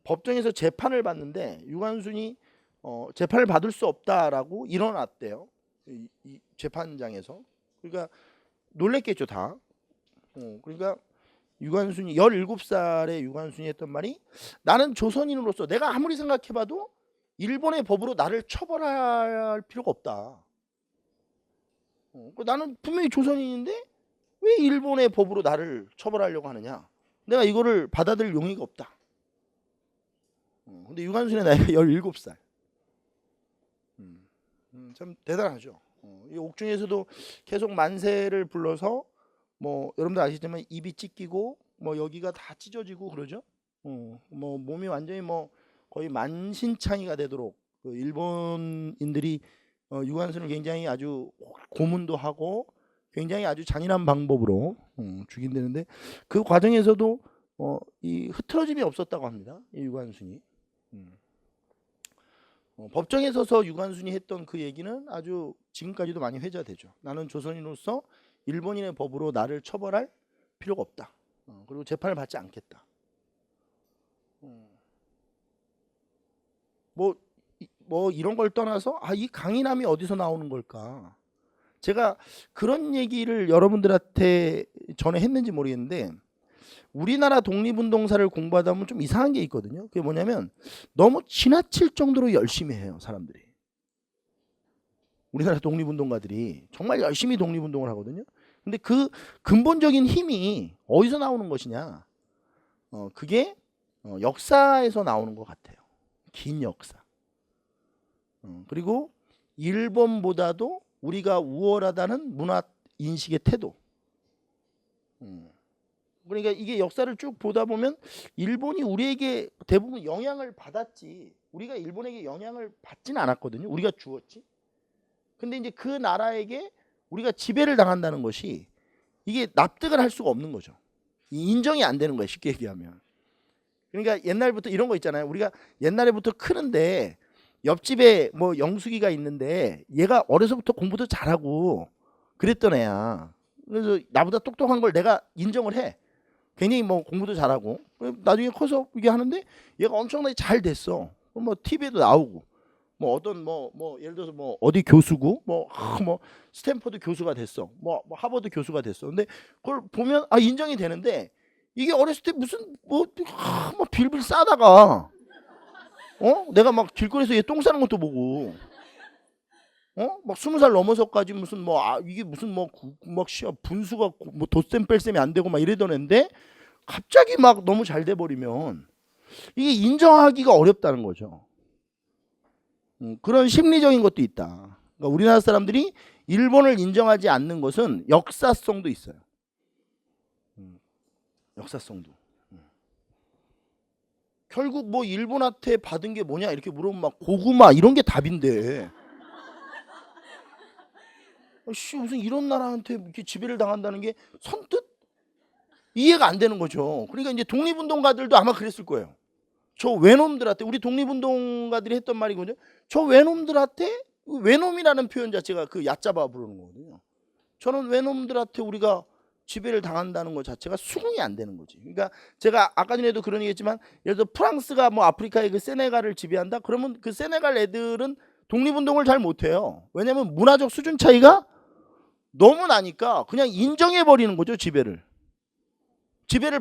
법정에서 재판을 받는데 유관순이 재판을 받을 수 없다라고 일어났대요. 이 재판장에서. 그러니까 놀랬겠죠 다. 그러니까 유관순이 17살의 유관순이 했던 말이, 나는 조선인으로서 내가 아무리 생각해봐도 일본의 법으로 나를 처벌할 필요가 없다. 나는 분명히 조선인인데 왜 일본의 법으로 나를 처벌하려고 하느냐. 내가 이거를 받아들일 용의가 없다. 근데 유관순의 나이가 17살. 참 대단하죠. 이 옥중에서도 계속 만세를 불러서 뭐 여러분들 아시지만 입이 찢기고 뭐 여기가 다 찢어지고 그러죠. 뭐 몸이 완전히 뭐 거의 만신창이가 되도록 그 일본인들이 유관순을 굉장히 아주 고문도 하고 굉장히 아주 잔인한 방법으로 죽인다는데, 그 과정에서도 이 흐트러짐이 없었다고 합니다. 이 유관순이. 법정에 서서 유관순이 했던 그 얘기는 아주 지금까지도 많이 회자되죠. 나는 조선인으로서 일본인의 법으로 나를 처벌할 필요가 없다. 그리고 재판을 받지 않겠다. 뭐 이런 걸 떠나서 이 강인함이 어디서 나오는 걸까? 제가 그런 얘기를 여러분들한테 전에 했는지 모르겠는데, 우리나라 독립운동사를 공부하다 보면 좀 이상한 게 있거든요. 그게 뭐냐면 너무 지나칠 정도로 열심히 해요, 사람들이. 우리나라 독립운동가들이 정말 열심히 독립운동을 하거든요. 근데 그 근본적인 힘이 어디서 나오는 것이냐? 그게 역사에서 나오는 것 같아요. 긴 역사. 그리고 일본보다도 우리가 우월하다는 문화 인식의 태도. 그러니까 이게 역사를 쭉 보다 보면 일본이 우리에게 대부분 영향을 받았지, 우리가 일본에게 영향을 받지는 않았거든요. 우리가 주었지. 근데 이제 그 나라에게 우리가 지배를 당한다는 것이, 이게 납득을 할 수가 없는 거죠. 인정이 안 되는 거예요, 쉽게 얘기하면. 그러니까 옛날부터 이런 거 있잖아요. 우리가 옛날에부터 크는데 옆집에 뭐 영숙이가 있는데 얘가 어려서부터 공부도 잘하고 그랬던 애야. 그래서 나보다 똑똑한 걸 내가 인정을 해. 굉장히 뭐 공부도 잘하고, 나중에 커서 이게 하는데 얘가 엄청나게 잘 됐어. 뭐 TV에도 나오고, 뭐 어떤 뭐 예를 들어서 뭐 어디 교수고, 뭐 스탠퍼드 교수가 됐어, 뭐 하버드 교수가 됐어. 근데 그걸 보면 인정이 되는데, 이게 어렸을 때 무슨 뭐 빌빌 싸다가 내가 막 길거리에서 얘 똥 싸는 것도 보고, 막 20살 넘어서까지 무슨 이게 무슨 분수가 뭐 덧셈 뺄셈이 안 되고 막 이러던 애인데, 갑자기 막 너무 잘 돼 버리면 이게 인정하기가 어렵다는 거죠. 그런 심리적인 것도 있다. 그러니까 우리나라 사람들이 일본을 인정하지 않는 것은 역사성도 있어요. 역사성도. 결국 뭐 일본한테 받은 게 뭐냐 이렇게 물으면 막 고구마 이런 게 답인데, 무슨 이런 나라한테 이렇게 지배를 당한다는 게 선뜻 이해가 안 되는 거죠. 그러니까 이제 독립운동가들도 아마 그랬을 거예요. 저 외놈들한테, 우리 독립운동가들이 했던 말이거든요. 저 외놈들한테, 외놈이라는 표현 자체가 그 얕잡아 부르는 거거든요. 저는 외놈들한테 우리가 지배를 당한다는 것 자체가 수긍이 안 되는 거지. 그러니까 제가 아까 전에도 그런 얘기했지만 예를 들어 프랑스가 뭐 아프리카의 그 세네갈을 지배한다. 그러면 그 세네갈 애들은 독립운동을 잘 못해요. 왜냐하면 문화적 수준 차이가 너무 나니까 그냥 인정해 버리는 거죠. 지배를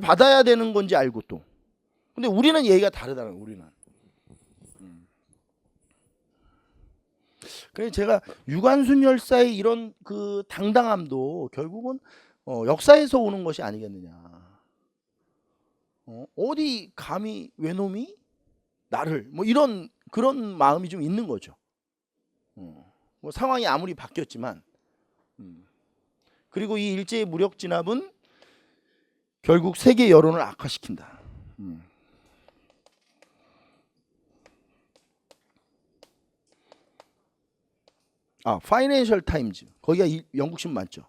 받아야 되는 건지 알고 또. 근데 우리는 얘기가 다르다는 거예요. 우리는. 그래서 제가 유관순 열사의 이런 그 당당함도 결국은 역사에서 오는 것이 아니겠느냐. 어디 감히 외놈이 나를 뭐 이런 그런 마음이 좀 있는 거죠. 뭐 상황이 아무리 바뀌었지만 그리고 이 일제의 무력 진압은 결국 세계 여론을 악화시킨다. 파이낸셜 타임즈 거기가 영국 신문 맞죠?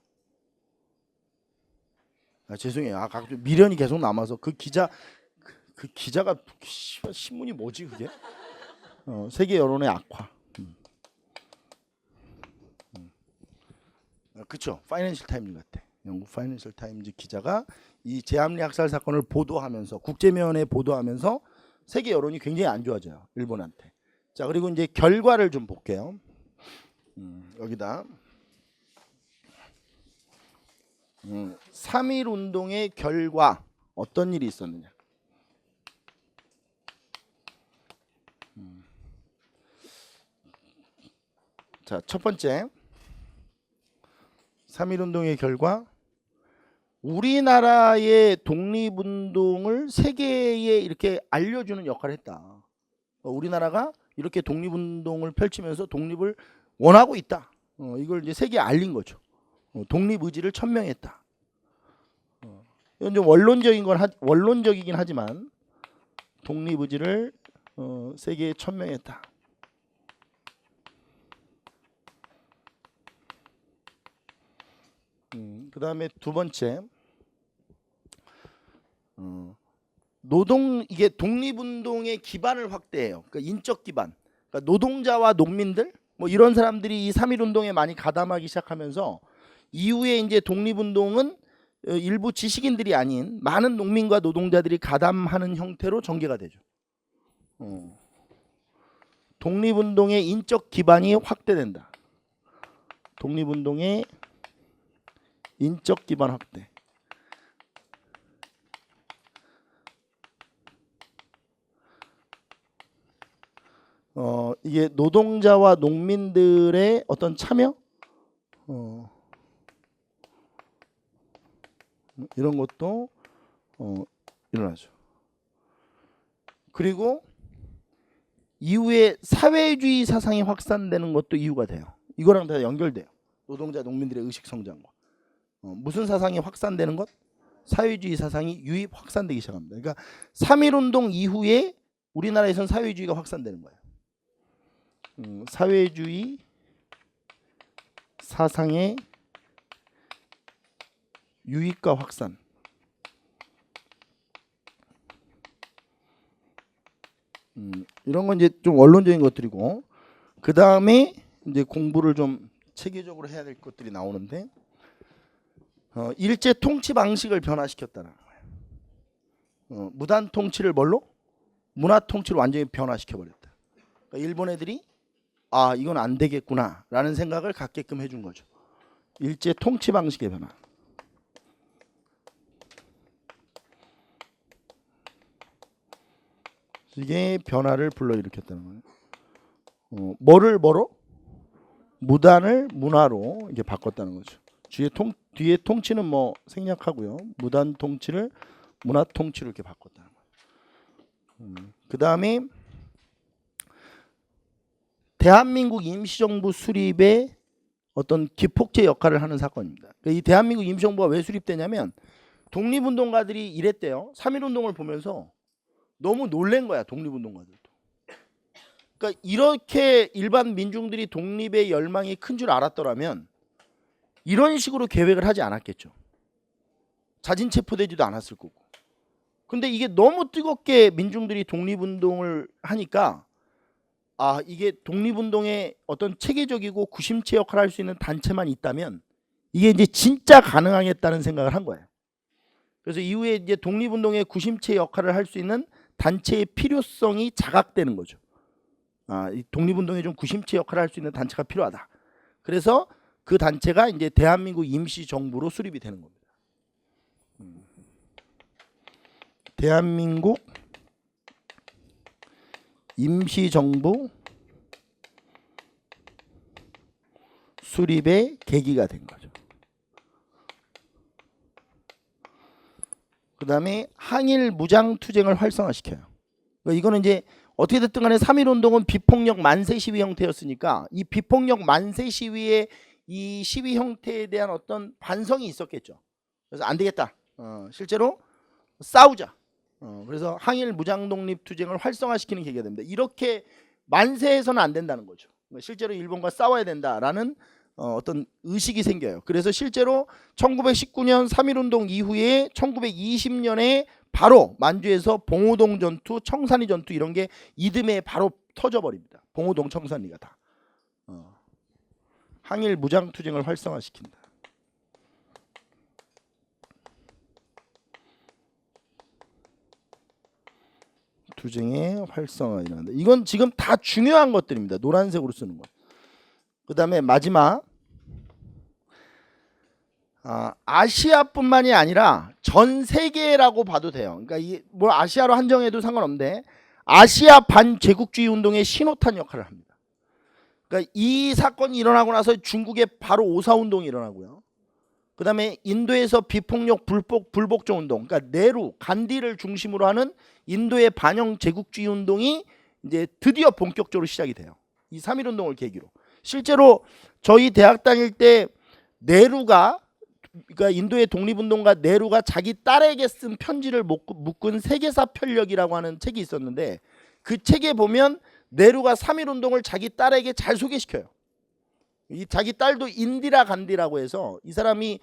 죄송해요. 가끔 미련이 계속 남아서 그 기자가 신문이 뭐지 그게? 세계 여론의 악화. 그렇죠. 파이낸셜 타임즈 같아. 영국 파이낸셜 타임즈 기자가 이 제암리 학살 사건을 보도하면서 국제면에 보도하면서 세계 여론이 굉장히 안 좋아져요. 일본한테. 자 그리고 이제 결과를 좀 볼게요. 여기다 3.1 운동의 결과 어떤 일이 있었느냐. 자, 첫 번째 3.1 운동의 결과 우리나라의 독립운동을 세계에 이렇게 알려주는 역할을 했다. 우리나라가 이렇게 독립운동을 펼치면서 독립을 원하고 있다. 이걸 이제 세계에 알린 거죠. 독립 의지를 천명했다. 이건 좀 원론적이긴 하지만 독립 의지를 세계에 천명했다. 그 다음에 두 번째 이게 독립운동의 기반을 확대해요. 그러니까 인적 기반. 그러니까 노동자와 농민들 뭐 이런 사람들이 이 3.1 운동에 많이 가담하기 시작하면서 이후에 이제 독립운동은 일부 지식인들이 아닌 많은 농민과 노동자들이 가담하는 형태로 전개가 되죠. 독립운동의 인적 기반이 확대된다. 독립운동의 인적 기반 확대. 이게 노동자와 농민들의 어떤 참여 이런 것도 일어나죠. 그리고 이후에 사회주의 사상이 확산되는 것도 이유가 돼요. 이거랑 다 연결돼요. 노동자 농민들의 의식 성장과 무슨 사상이 확산되는 것? 사회주의 사상이 유입 확산되기 시작합니다. 그러니까 3.1 운동 이후에 우리나라에선 사회주의가 확산되는 거예요. 사회주의 사상의 유입과 확산. 이런 건 이제 좀 원론적인 것들이고, 그 다음에 이제 공부를 좀 체계적으로 해야 될 것들이 나오는데, 일제 통치 방식을 변화시켰다는 거예요. 무단 통치를 뭘로? 문화 통치를 완전히 변화시켜 버렸다. 그러니까 일본 애들이 이건 안 되겠구나 라는 생각을 갖게끔 해준 거죠. 일제 통치 방식의 변화. 이게 변화를 불러일으켰다는 거예요. 뭐로? 무단을 문화로 이게 바꿨다는 거죠. 뒤에 통치는 뭐 생략하고요. 무단 통치를 문화 통치로 이렇게 바꿨다는 거예요. 그 다음에 대한민국 임시정부 수립의 어떤 기폭제 역할을 하는 사건입니다. 그러니까 이 대한민국 임시정부가 왜 수립되냐면 독립운동가들이 이랬대요. 3.1 운동을 보면서 너무 놀란 거야. 독립운동가들도. 그러니까 이렇게 일반 민중들이 독립의 열망이 큰 줄 알았더라면 이런 식으로 계획을 하지 않았겠죠. 자진 체포되지도 않았을 거고. 근데 이게 너무 뜨겁게 민중들이 독립운동을 하니까 이게 독립운동의 어떤 체계적이고 구심체 역할을 할 수 있는 단체만 있다면 이게 이제 진짜 가능하겠다는 생각을 한 거예요. 그래서 이후에 이제 독립운동의 구심체 역할을 할 수 있는 단체의 필요성이 자각되는 거죠. 이 독립운동에 좀 구심체 역할을 할 수 있는 단체가 필요하다. 그래서 그 단체가 이제 대한민국 임시정부로 수립이 되는 겁니다. 대한민국 임시정부 수립의 계기가 된 거죠. 그 다음에 항일 무장투쟁을 활성화시켜요. 그러니까 이거는 이제 어떻게 됐든 간에 3.1운동은 비폭력 만세 시위 형태였으니까 이 비폭력 만세 시위의 이 시위 형태에 대한 어떤 반성이 있었겠죠. 그래서 안 되겠다. 실제로 싸우자. 그래서 항일 무장독립투쟁을 활성화시키는 계기가 됩니다. 이렇게 만세해서는 안 된다는 거죠. 실제로 일본과 싸워야 된다라는 어떤 의식이 생겨요. 그래서 실제로 1919년 3.1운동 이후에 1920년에 바로 만주에서 봉오동 전투, 청산리 전투 이런 게 이듬해 바로 터져버립니다. 봉오동, 청산리가 다. 항일 무장투쟁을 활성화시킨다. 투쟁의 활성화 일어난다. 이건 지금 다 중요한 것들입니다. 노란색으로 쓰는 거. 그 다음에 마지막 아시아뿐만이 아니라 전 세계라고 봐도 돼요. 그러니까 뭐 아시아로 한정해도 상관없는데 아시아 반제국주의 운동의 신호탄 역할을 합니다. 그러니까 이 사건이 일어나고 나서 중국에 바로 오사운동이 일어나고요. 그 다음에 인도에서 비폭력 불복종 운동, 그러니까 네루, 간디를 중심으로 하는 인도의 반영 제국주의 운동이 이제 드디어 본격적으로 시작이 돼요. 이 3.1운동을 계기로. 실제로 저희 대학 다닐 때 네루가, 그러니까 인도의 독립운동가 네루가 자기 딸에게 쓴 편지를 묶은 세계사 편력이라고 하는 책이 있었는데 그 책에 보면 네루가 3.1운동을 자기 딸에게 잘 소개시켜요. 이 자기 딸도 인디라 간디라고 해서 이 사람이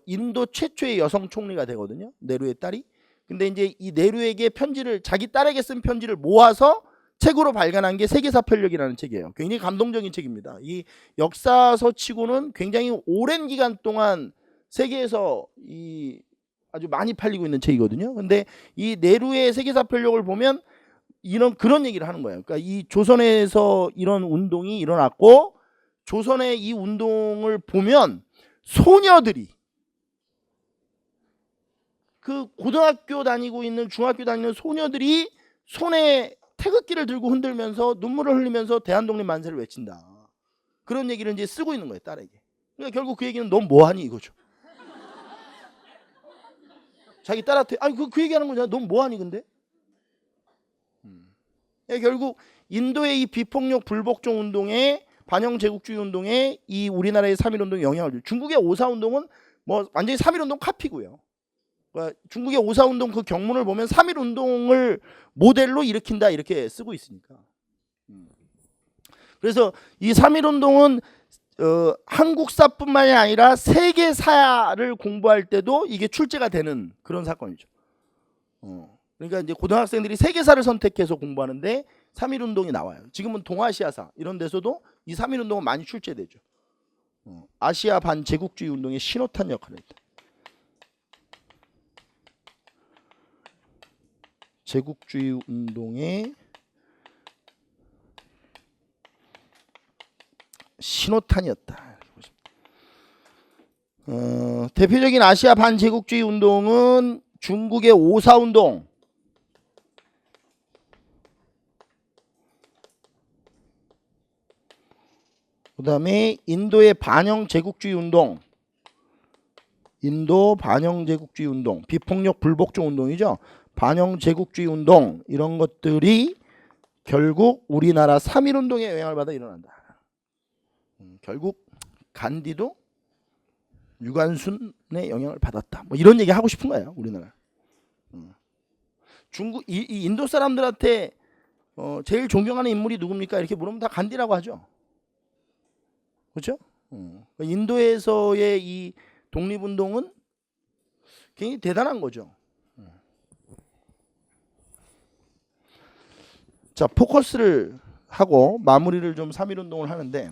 인도 최초의 여성 총리가 되거든요. 네루의 딸이. 근데 이제 이 네루에게 편지를 자기 딸에게 쓴 편지를 모아서 책으로 발간한 게 세계사 편력이라는 책이에요. 굉장히 감동적인 책입니다. 이 역사서치고는 굉장히 오랜 기간 동안 세계에서 이 아주 많이 팔리고 있는 책이거든요. 근데 이 네루의 세계사 편력을 보면 그런 얘기를 하는 거예요. 그러니까 이 조선에서 이런 운동이 일어났고 조선의 이 운동을 보면 소녀들이 그 고등학교 다니고 있는 중학교 다니는 소녀들이 손에 태극기를 들고 흔들면서 눈물을 흘리면서 대한독립 만세를 외친다. 그런 얘기를 이제 쓰고 있는 거예요, 딸에게. 그러니까 결국 그 얘기는 넌 뭐하니 이거죠. 자기 딸한테 아니 그 얘기하는 거잖아. 넌 뭐하니 근데? 결국 인도의 이 비폭력 불복종 운동에 반영 제국주의 운동에 이 우리나라의 3.1운동에 영향을 줘. 중국의 오사운동은 뭐 완전히 3.1운동 카피고요. 그러니까 중국의 오사운동 그 경문을 보면 3.1운동을 모델로 일으킨다 이렇게 쓰고 있으니까. 그래서 이 3.1운동은 한국사뿐만이 아니라 세계사를 공부할 때도 이게 출제가 되는 그런 사건이죠. 그러니까 이제 고등학생들이 세계사를 선택해서 공부하는데 3.1운동이 나와요. 지금은 동아시아사 이런 데서도 이 3.1운동은 많이 출제되죠. 아시아 반제국주의 운동의 신호탄 역할을 했다. 제국주의 운동의 신호탄이었다. 대표적인 아시아 반제국주의 운동은 중국의 오사운동, 그 다음에 인도의 반영 제국주의 운동, 인도 반영 제국주의 운동, 비폭력 불복종 운동이죠. 반영 제국주의 운동 이런 것들이 결국 우리나라 3.1운동의 영향을 받아 일어난다. 결국 간디도 유관순의 영향을 받았다. 뭐 이런 얘기 하고 싶은 거예요, 우리나라. 중국 이 인도 사람들한테 제일 존경하는 인물이 누굽니까? 이렇게 물으면 다 간디라고 하죠. 그렇죠? 인도에서의 이 독립운동은 굉장히 대단한 거죠. 자, 포커스를 하고 마무리를 좀 3.1운동을 하는데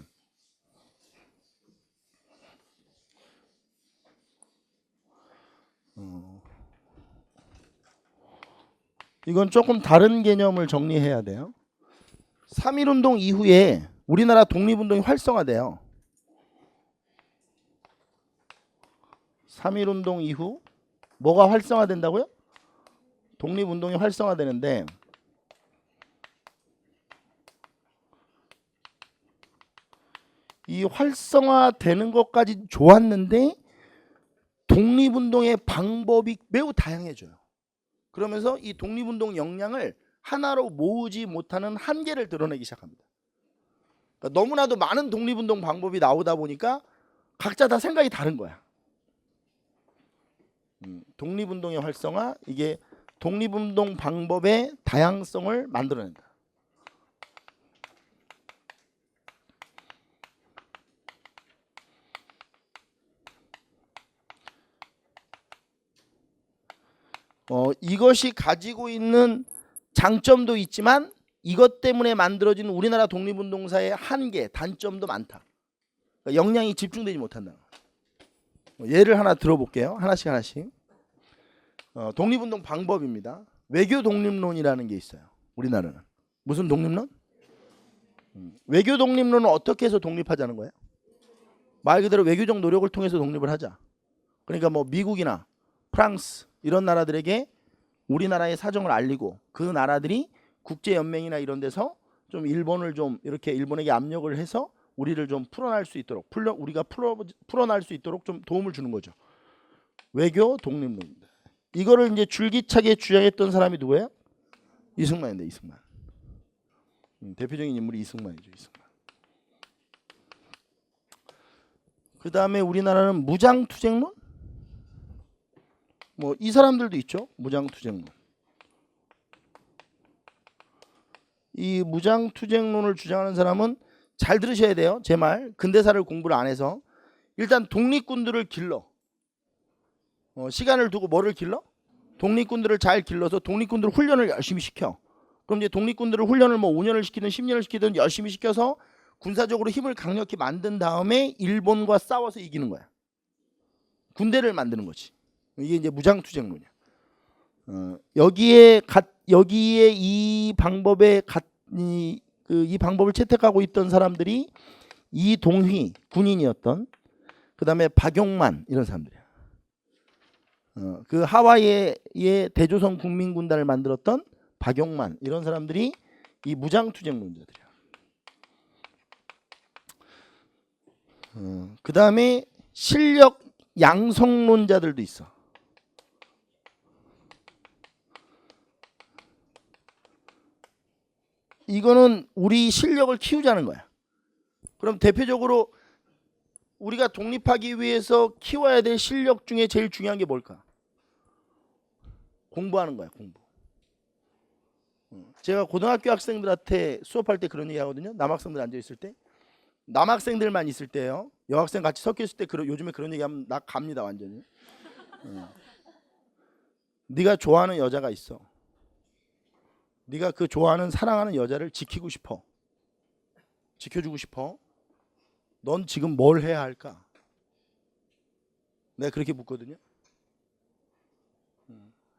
이건 조금 다른 개념을 정리해야 돼요. 3.1운동 이후에 우리나라 독립운동이 활성화돼요. 3.1운동 이후 뭐가 활성화된다고요? 독립운동이 활성화되는데 이 활성화되는 것까지 좋았는데 독립운동의 방법이 매우 다양해져요. 그러면서 이 독립운동 역량을 하나로 모으지 못하는 한계를 드러내기 시작합니다. 그러니까 너무나도 많은 독립운동 방법이 나오다 보니까 각자 다 생각이 다른 거야. 독립운동의 활성화, 이게 독립운동 방법의 다양성을 만들어낸다. 이것이 가지고 있는 장점도 있지만 이것 때문에 만들어진 우리나라 독립운동사의 한계, 단점도 많다. 그러니까 역량이 집중되지 못한다. 예를 하나 들어볼게요. 하나씩. 독립운동 방법입니다. 외교 독립론이라는 게 있어요. 우리나라는. 무슨 독립론? 외교 독립론은 어떻게 해서 독립하자는 거예요? 말 그대로 외교적 노력을 통해서 독립을 하자. 그러니까 뭐 미국이나 프랑스 이런 나라들에게 우리나라의 사정을 알리고 그 나라들이 국제연맹이나 이런 데서 좀 일본을 좀 이렇게 일본에게 압력을 해서 우리를 좀 풀어날 수 있도록 우리가 풀어날 수 있도록 좀 도움을 주는 거죠. 외교 독립론입니다. 이거를 이제 줄기차게 주장했던 사람이 누구예요? 이승만인데, 이승만. 대표적인 인물이 이승만이죠. 이승만. 그 다음에 우리나라는 무장투쟁론? 뭐 이 사람들도 있죠. 무장투쟁론. 이 무장투쟁론을 주장하는 사람은 잘 들으셔야 돼요. 제 말. 근대사를 공부를 안 해서. 일단 독립군들을 길러. 시간을 두고 뭐를 길러? 독립군들을 잘 길러서 독립군들 훈련을 열심히 시켜. 그럼 이제 독립군들을 훈련을 뭐 5년을 시키든 10년을 시키든 열심히 시켜서 군사적으로 힘을 강력히 만든 다음에 일본과 싸워서 이기는 거야. 군대를 만드는 거지. 이게 이제 무장투쟁론이야. 여기에 이 방법에 이 방법을 채택하고 있던 사람들이 이동휘 군인이었던, 그 다음에 박용만 이런 사람들이야. 그 하와이의 대조선 국민군단을 만들었던 박용만 이런 사람들이 이 무장투쟁론자들이야. 그 다음에 실력 양성론자들도 있어. 이거는 우리 실력을 키우자는 거야. 그럼 대표적으로 우리가 독립하기 위해서 키워야 될 실력 중에 제일 중요한 게 뭘까? 공부하는 거야, 공부. 제가 고등학교 학생들한테 수업할 때 그런 얘기 하거든요. 남학생들 앉아 있을 때. 남학생들만 있을 때요. 여학생 같이 섞여 있을 때 요즘에 그런 얘기 하면 나 갑니다, 완전히. 네가 좋아하는 여자가 있어. 네가 그 좋아하는 사랑하는 여자를 지키고 싶어. 지켜주고 싶어. 넌 지금 뭘 해야 할까? 내가 그렇게 묻거든요.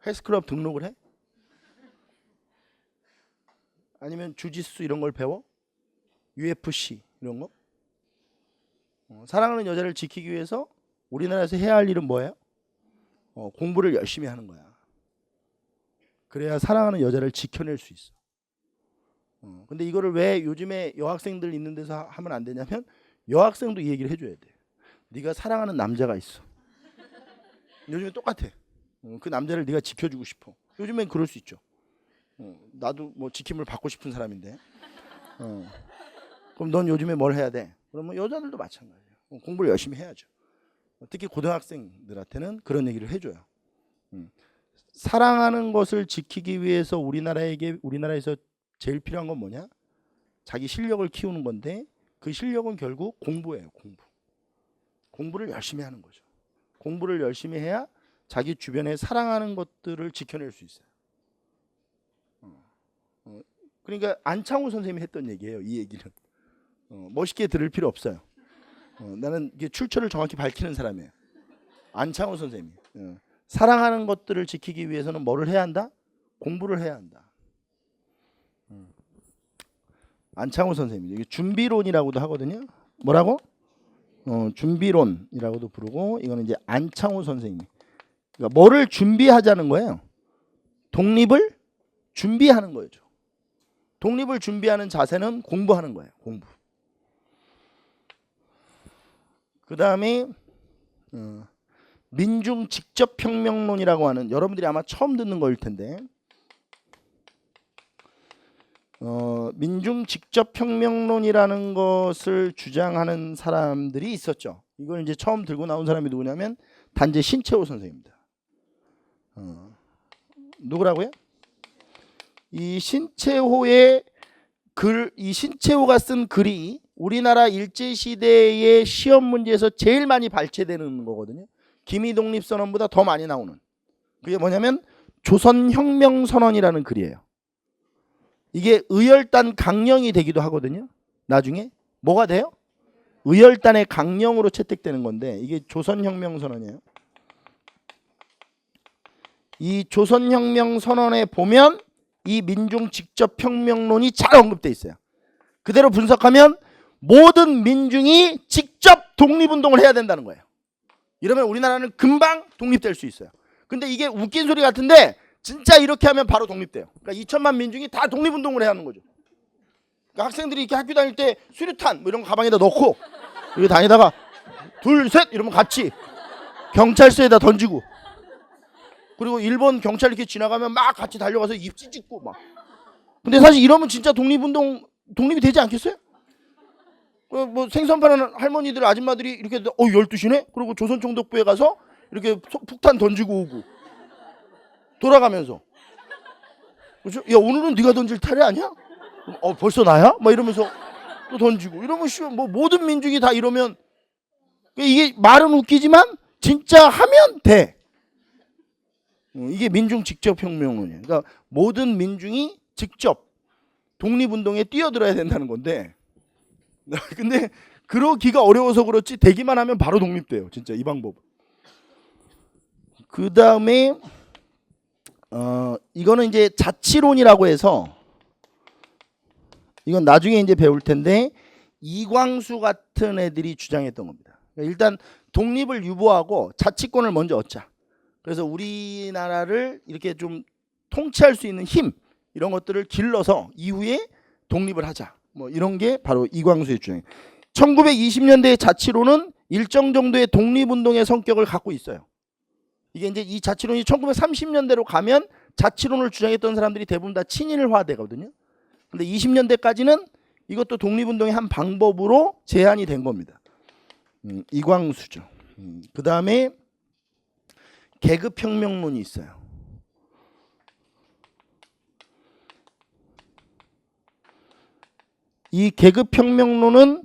헬스클럽 등록을 해? 아니면 주짓수 이런 걸 배워? UFC 이런 거? 사랑하는 여자를 지키기 위해서 우리나라에서 해야 할 일은 뭐예요? 공부를 열심히 하는 거야. 그래야 사랑하는 여자를 지켜낼 수 있어. 근데 이거를 왜 요즘에 여학생들 있는 데서 하면 안 되냐면, 여학생도 이 얘기를 해줘야 돼. 네가 사랑하는 남자가 있어. 요즘에 똑같아. 그 남자를 네가 지켜주고 싶어. 요즘엔 그럴 수 있죠. 나도 뭐 지킴을 받고 싶은 사람인데. 그럼 넌 요즘에 뭘 해야 돼? 그러면 여자들도 마찬가지예요. 공부를 열심히 해야죠. 특히 고등학생들한테는 그런 얘기를 해줘요. 사랑하는 것을 지키기 위해서 우리나라에서 제일 필요한 건 뭐냐? 자기 실력을 키우는 건데, 그 실력은 결국 공부예요. 공부를 열심히 하는 거죠. 공부를 열심히 해야 자기 주변에 사랑하는 것들을 지켜낼 수 있어요. 그러니까 안창호 선생님이 했던 얘기예요. 이 얘기는 멋있게 들을 필요 없어요. 나는 이게 출처를 정확히 밝히는 사람이에요. 안창호 선생님이. 사랑하는 것들을 지키기 위해서는 뭐를 해야 한다? 공부를 해야 한다. 안창호 선생님, 이게 준비론이라고도 하거든요. 뭐라고? 준비론이라고도 부르고, 이거는 이제 안창호 선생님. 그러니까 뭐를 준비하자는 거예요? 독립을 준비하는 거죠. 독립을 준비하는 자세는 공부하는 거예요. 공부. 그 다음에 민중 직접혁명론이라고 하는, 여러분들이 아마 처음 듣는 거일 텐데, 민중 직접혁명론이라는 것을 주장하는 사람들이 있었죠. 이걸 이제 처음 들고 나온 사람이 누구냐면 단재 신채호 선생입니다. 누구라고요? 이 신채호의 글, 이 신채호가 쓴 글이 우리나라 일제시대의 시험 문제에서 제일 많이 발췌되는 거거든요. 기미독립선언보다 더 많이 나오는. 그게 뭐냐면 조선혁명선언이라는 글이에요. 이게 의열단 강령이 되기도 하거든요. 나중에 뭐가 돼요? 의열단의 강령으로 채택되는 건데, 이게 조선혁명선언이에요. 이 조선혁명선언에 보면 이 민중 직접혁명론이 잘 언급돼 있어요. 그대로 분석하면 모든 민중이 직접 독립운동을 해야 된다는 거예요. 이러면 우리나라는 금방 독립될 수 있어요. 근데 이게 웃긴 소리 같은데 진짜 이렇게 하면 바로 독립돼요. 그러니까 2천만 민중이 다 독립운동을 해야 하는 거죠. 그러니까 학생들이 이렇게 학교 다닐 때 수류탄 뭐 이런 거 가방에다 넣고 이렇게 다니다가 둘, 셋 이러면 같이 경찰서에다 던지고, 그리고 일본 경찰 이렇게 지나가면 막 같이 달려가서 입 찢고 막. 근데 사실 이러면 진짜 독립이 되지 않겠어요? 뭐 생선 파는 할머니들 아줌마들이 이렇게 12시네? 그리고 조선총독부에 가서 이렇게 폭탄 던지고 오고 돌아가면서, 그렇죠? 야, 오늘은 네가 던질 차례 아니야? 벌써 나야? 막 이러면서 또 던지고 이러면 뭐 모든 민중이 다 이러면, 이게 말은 웃기지만 진짜 하면 돼. 이게 민중 직접혁명론이에요. 그러니까 모든 민중이 직접 독립운동에 뛰어들어야 된다는 건데, 근데 그러기가 어려워서 그렇지 되기만 하면 바로 독립돼요. 진짜 이 방법. 그 다음에 이거는 이제 자치론이라고 해서, 이건 나중에 이제 배울 텐데 이광수 같은 애들이 주장했던 겁니다. 일단 독립을 유보하고 자치권을 먼저 얻자. 그래서 우리나라를 이렇게 좀 통치할 수 있는 힘, 이런 것들을 길러서 이후에 독립을 하자. 뭐 이런 게 바로 이광수의 주장이에요. 1920년대의 자치론은 일정 정도의 독립운동의 성격을 갖고 있어요. 이게 이제 이 자치론이 1930년대로 가면 자치론을 주장했던 사람들이 대부분 다 친일화되거든요. 근데 20년대까지는 이것도 독립운동의 한 방법으로 제한이 된 겁니다. 이광수죠. 그 다음에 계급혁명론이 있어요. 이 계급혁명론은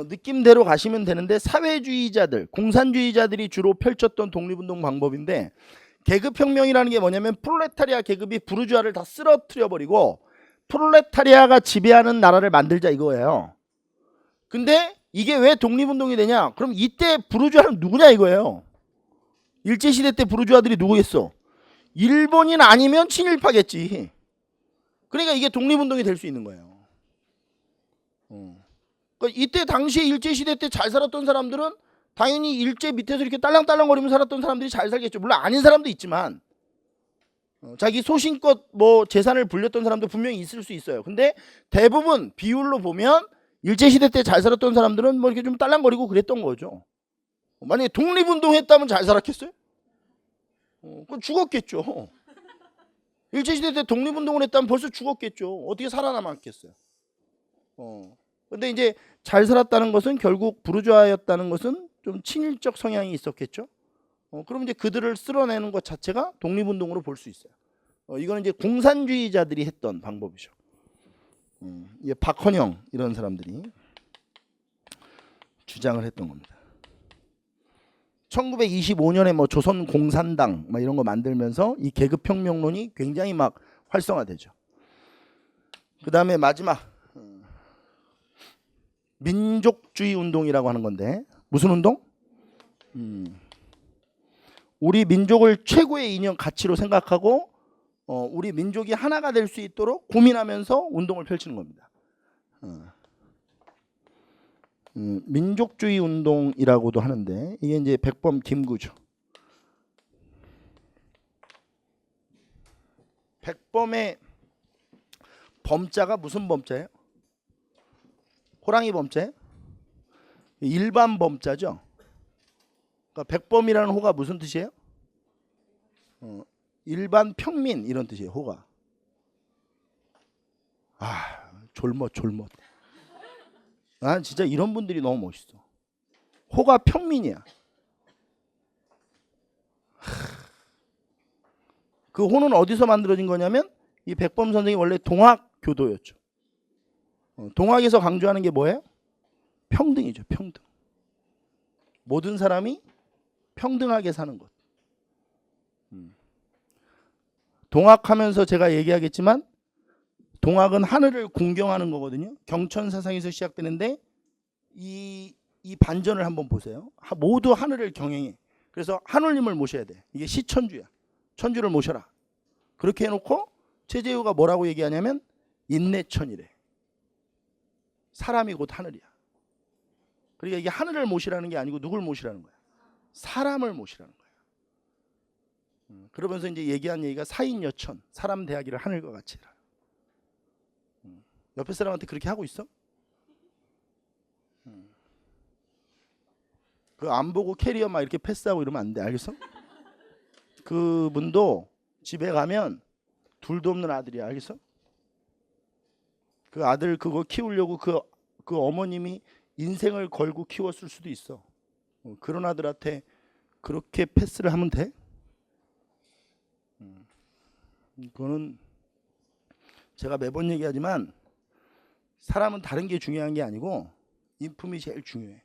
느낌대로 가시면 되는데 사회주의자들, 공산주의자들이 주로 펼쳤던 독립운동 방법인데, 계급혁명이라는 게 뭐냐면 프롤레타리아 계급이 부르주아를 다 쓰러뜨려 버리고 프롤레타리아가 지배하는 나라를 만들자 이거예요. 근데 이게 왜 독립운동이 되냐? 그럼 이때 부르주아는 누구냐 이거예요. 일제시대 때 부르주아들이 누구겠어? 일본인 아니면 친일파겠지. 그러니까 이게 독립운동이 될 수 있는 거예요. 그러니까 이때 당시에 일제시대 때 잘 살았던 사람들은 당연히 일제 밑에서 이렇게 딸랑딸랑거리면서 살았던 사람들이 잘 살겠죠. 물론 아닌 사람도 있지만 자기 소신껏 뭐 재산을 불렸던 사람도 분명히 있을 수 있어요. 근데 대부분 비율로 보면 일제시대 때 잘 살았던 사람들은 뭐 이렇게 좀 딸랑거리고 그랬던 거죠. 만약에 독립운동 했다면 잘 살았겠어요? 그건 죽었겠죠. 일제시대 때 독립운동을 했다면 벌써 죽었겠죠. 어떻게 살아남았겠어요? 근데 이제 잘 살았다는 것은 결국 부르주아였다는 것은 좀 친일적 성향이 있었겠죠. 그럼 이제 그들을 쓸어내는 것 자체가 독립운동으로 볼 수 있어요. 이거는 이제 공산주의자들이 했던 방법이죠. 이게 박헌영 이런 사람들이 주장을 했던 겁니다. 1925년에 뭐 조선공산당 막 이런 거 만들면서 이 계급혁명론이 굉장히 막 활성화되죠. 그 다음에 마지막 민족주의 운동이라고 하는 건데, 무슨 운동? 우리 민족을 최고의 이념 가치로 생각하고 우리 민족이 하나가 될 수 있도록 고민하면서 운동을 펼치는 겁니다. 민족주의 운동이라고도 하는데 이게 이제 백범 김구죠. 백범의 범자가 무슨 범자예요? 호랑이 범자예요? 일반 범자죠. 그러니까 백범이라는 호가 무슨 뜻이에요? 일반 평민 이런 뜻이에요. 호가. 졸멋. 난 진짜 이런 분들이 너무 멋있어. 호가 평민이야. 그 호는 어디서 만들어진 거냐면 이 백범 선생이 원래 동학 교도였죠. 동학에서 강조하는 게 뭐예요? 평등이죠. 평등. 모든 사람이 평등하게 사는 것. 동학하면서 제가 얘기하겠지만 동학은 하늘을 공경하는 거거든요. 경천 사상에서 시작되는데 이 반전을 한번 보세요. 모두 하늘을 경영해. 그래서 하늘님을 모셔야 돼. 이게 시천주야. 천주를 모셔라. 그렇게 해놓고 최재우가 뭐라고 얘기하냐면 인내천이래. 사람이 곧 하늘이야. 그러니까 이게 하늘을 모시라는 게 아니고 누굴 모시라는 거야? 사람을 모시라는 거야. 그러면서 이제 얘기한 얘기가 사인여천, 사람 대하기를 하늘과 같이 해라. 옆에 사람한테 그렇게 하고 있어? 그 안 보고 캐리어 막 이렇게 패스하고 이러면 안 돼. 알겠어? 그분도 집에 가면 둘도 없는 아들이야. 알겠어? 그 아들 그거 키우려고 그 어머님이 인생을 걸고 키웠을 수도 있어. 그런 아들한테 그렇게 패스를 하면 돼? 그거는 제가 매번 얘기하지만 사람은 다른 게 중요한 게 아니고 인품이 제일 중요해.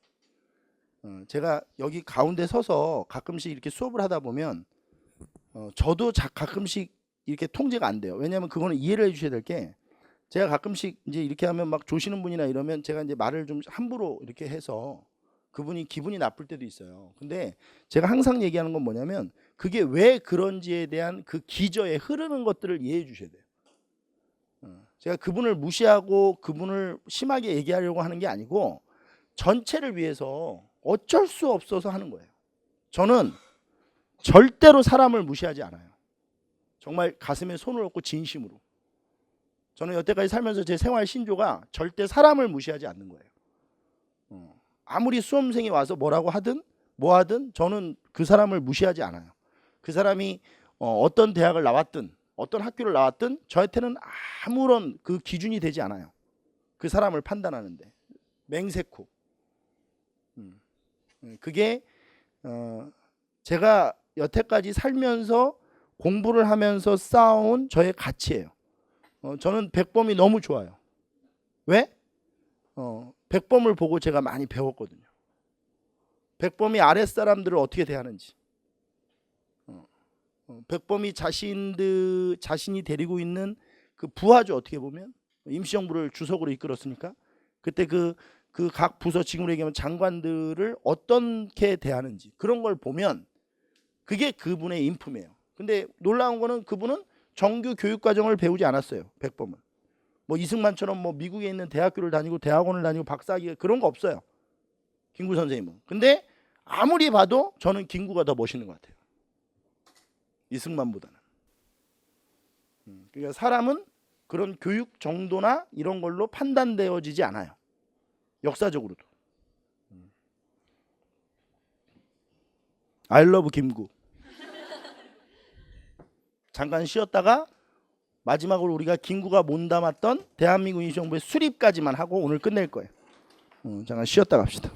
제가 여기 가운데 서서 가끔씩 이렇게 수업을 하다 보면 저도 가끔씩 이렇게 통제가 안 돼요. 왜냐하면 그거는 이해를 해주셔야 될 게 제가 가끔씩 이제 이렇게 하면 막 조시는 분이나 이러면 제가 이제 말을 좀 함부로 이렇게 해서 그분이 기분이 나쁠 때도 있어요. 근데 제가 항상 얘기하는 건 뭐냐면 그게 왜 그런지에 대한 그 기저에 흐르는 것들을 이해해 주셔야 돼요. 제가 그분을 무시하고 그분을 심하게 얘기하려고 하는 게 아니고 전체를 위해서 어쩔 수 없어서 하는 거예요. 저는 절대로 사람을 무시하지 않아요. 정말 가슴에 손을 얹고 진심으로. 저는 여태까지 살면서 제 생활 신조가 절대 사람을 무시하지 않는 거예요. 아무리 수험생이 와서 뭐라고 하든 뭐 하든 저는 그 사람을 무시하지 않아요. 그 사람이 어떤 대학을 나왔든 어떤 학교를 나왔든 저한테는 아무런 그 기준이 되지 않아요. 그 사람을 판단하는데 맹세코. 그게 제가 여태까지 살면서 공부를 하면서 쌓아온 저의 가치예요. 저는 백범이 너무 좋아요. 왜? 백범을 보고 제가 많이 배웠거든요. 백범이 아랫사람들을 어떻게 대하는지, 백범이 자신이 데리고 있는 그 부하죠. 어떻게 보면 임시정부를 주석으로 이끌었으니까 그때 그 각 부서 지금으로 얘기하면 장관들을 어떻게 대하는지 그런 걸 보면 그게 그분의 인품이에요. 근데 놀라운 거는 그분은 정규 교육 과정을 배우지 않았어요. 백범은 뭐 이승만처럼 뭐 미국에 있는 대학교를 다니고 대학원을 다니고 박사학위 그런 거 없어요. 김구 선생님은. 근데 아무리 봐도 저는 김구가 더 멋있는 것 같아요. 이승만보다는. 그러니까 사람은 그런 교육 정도나 이런 걸로 판단되어지지 않아요. 역사적으로도. I love 김구. 잠깐 쉬었다가 마지막으로 우리가 김구가 몸담았던 대한민국 임시정부의 수립까지만 하고 오늘 끝낼 거예요. 잠깐 쉬었다 갑시다.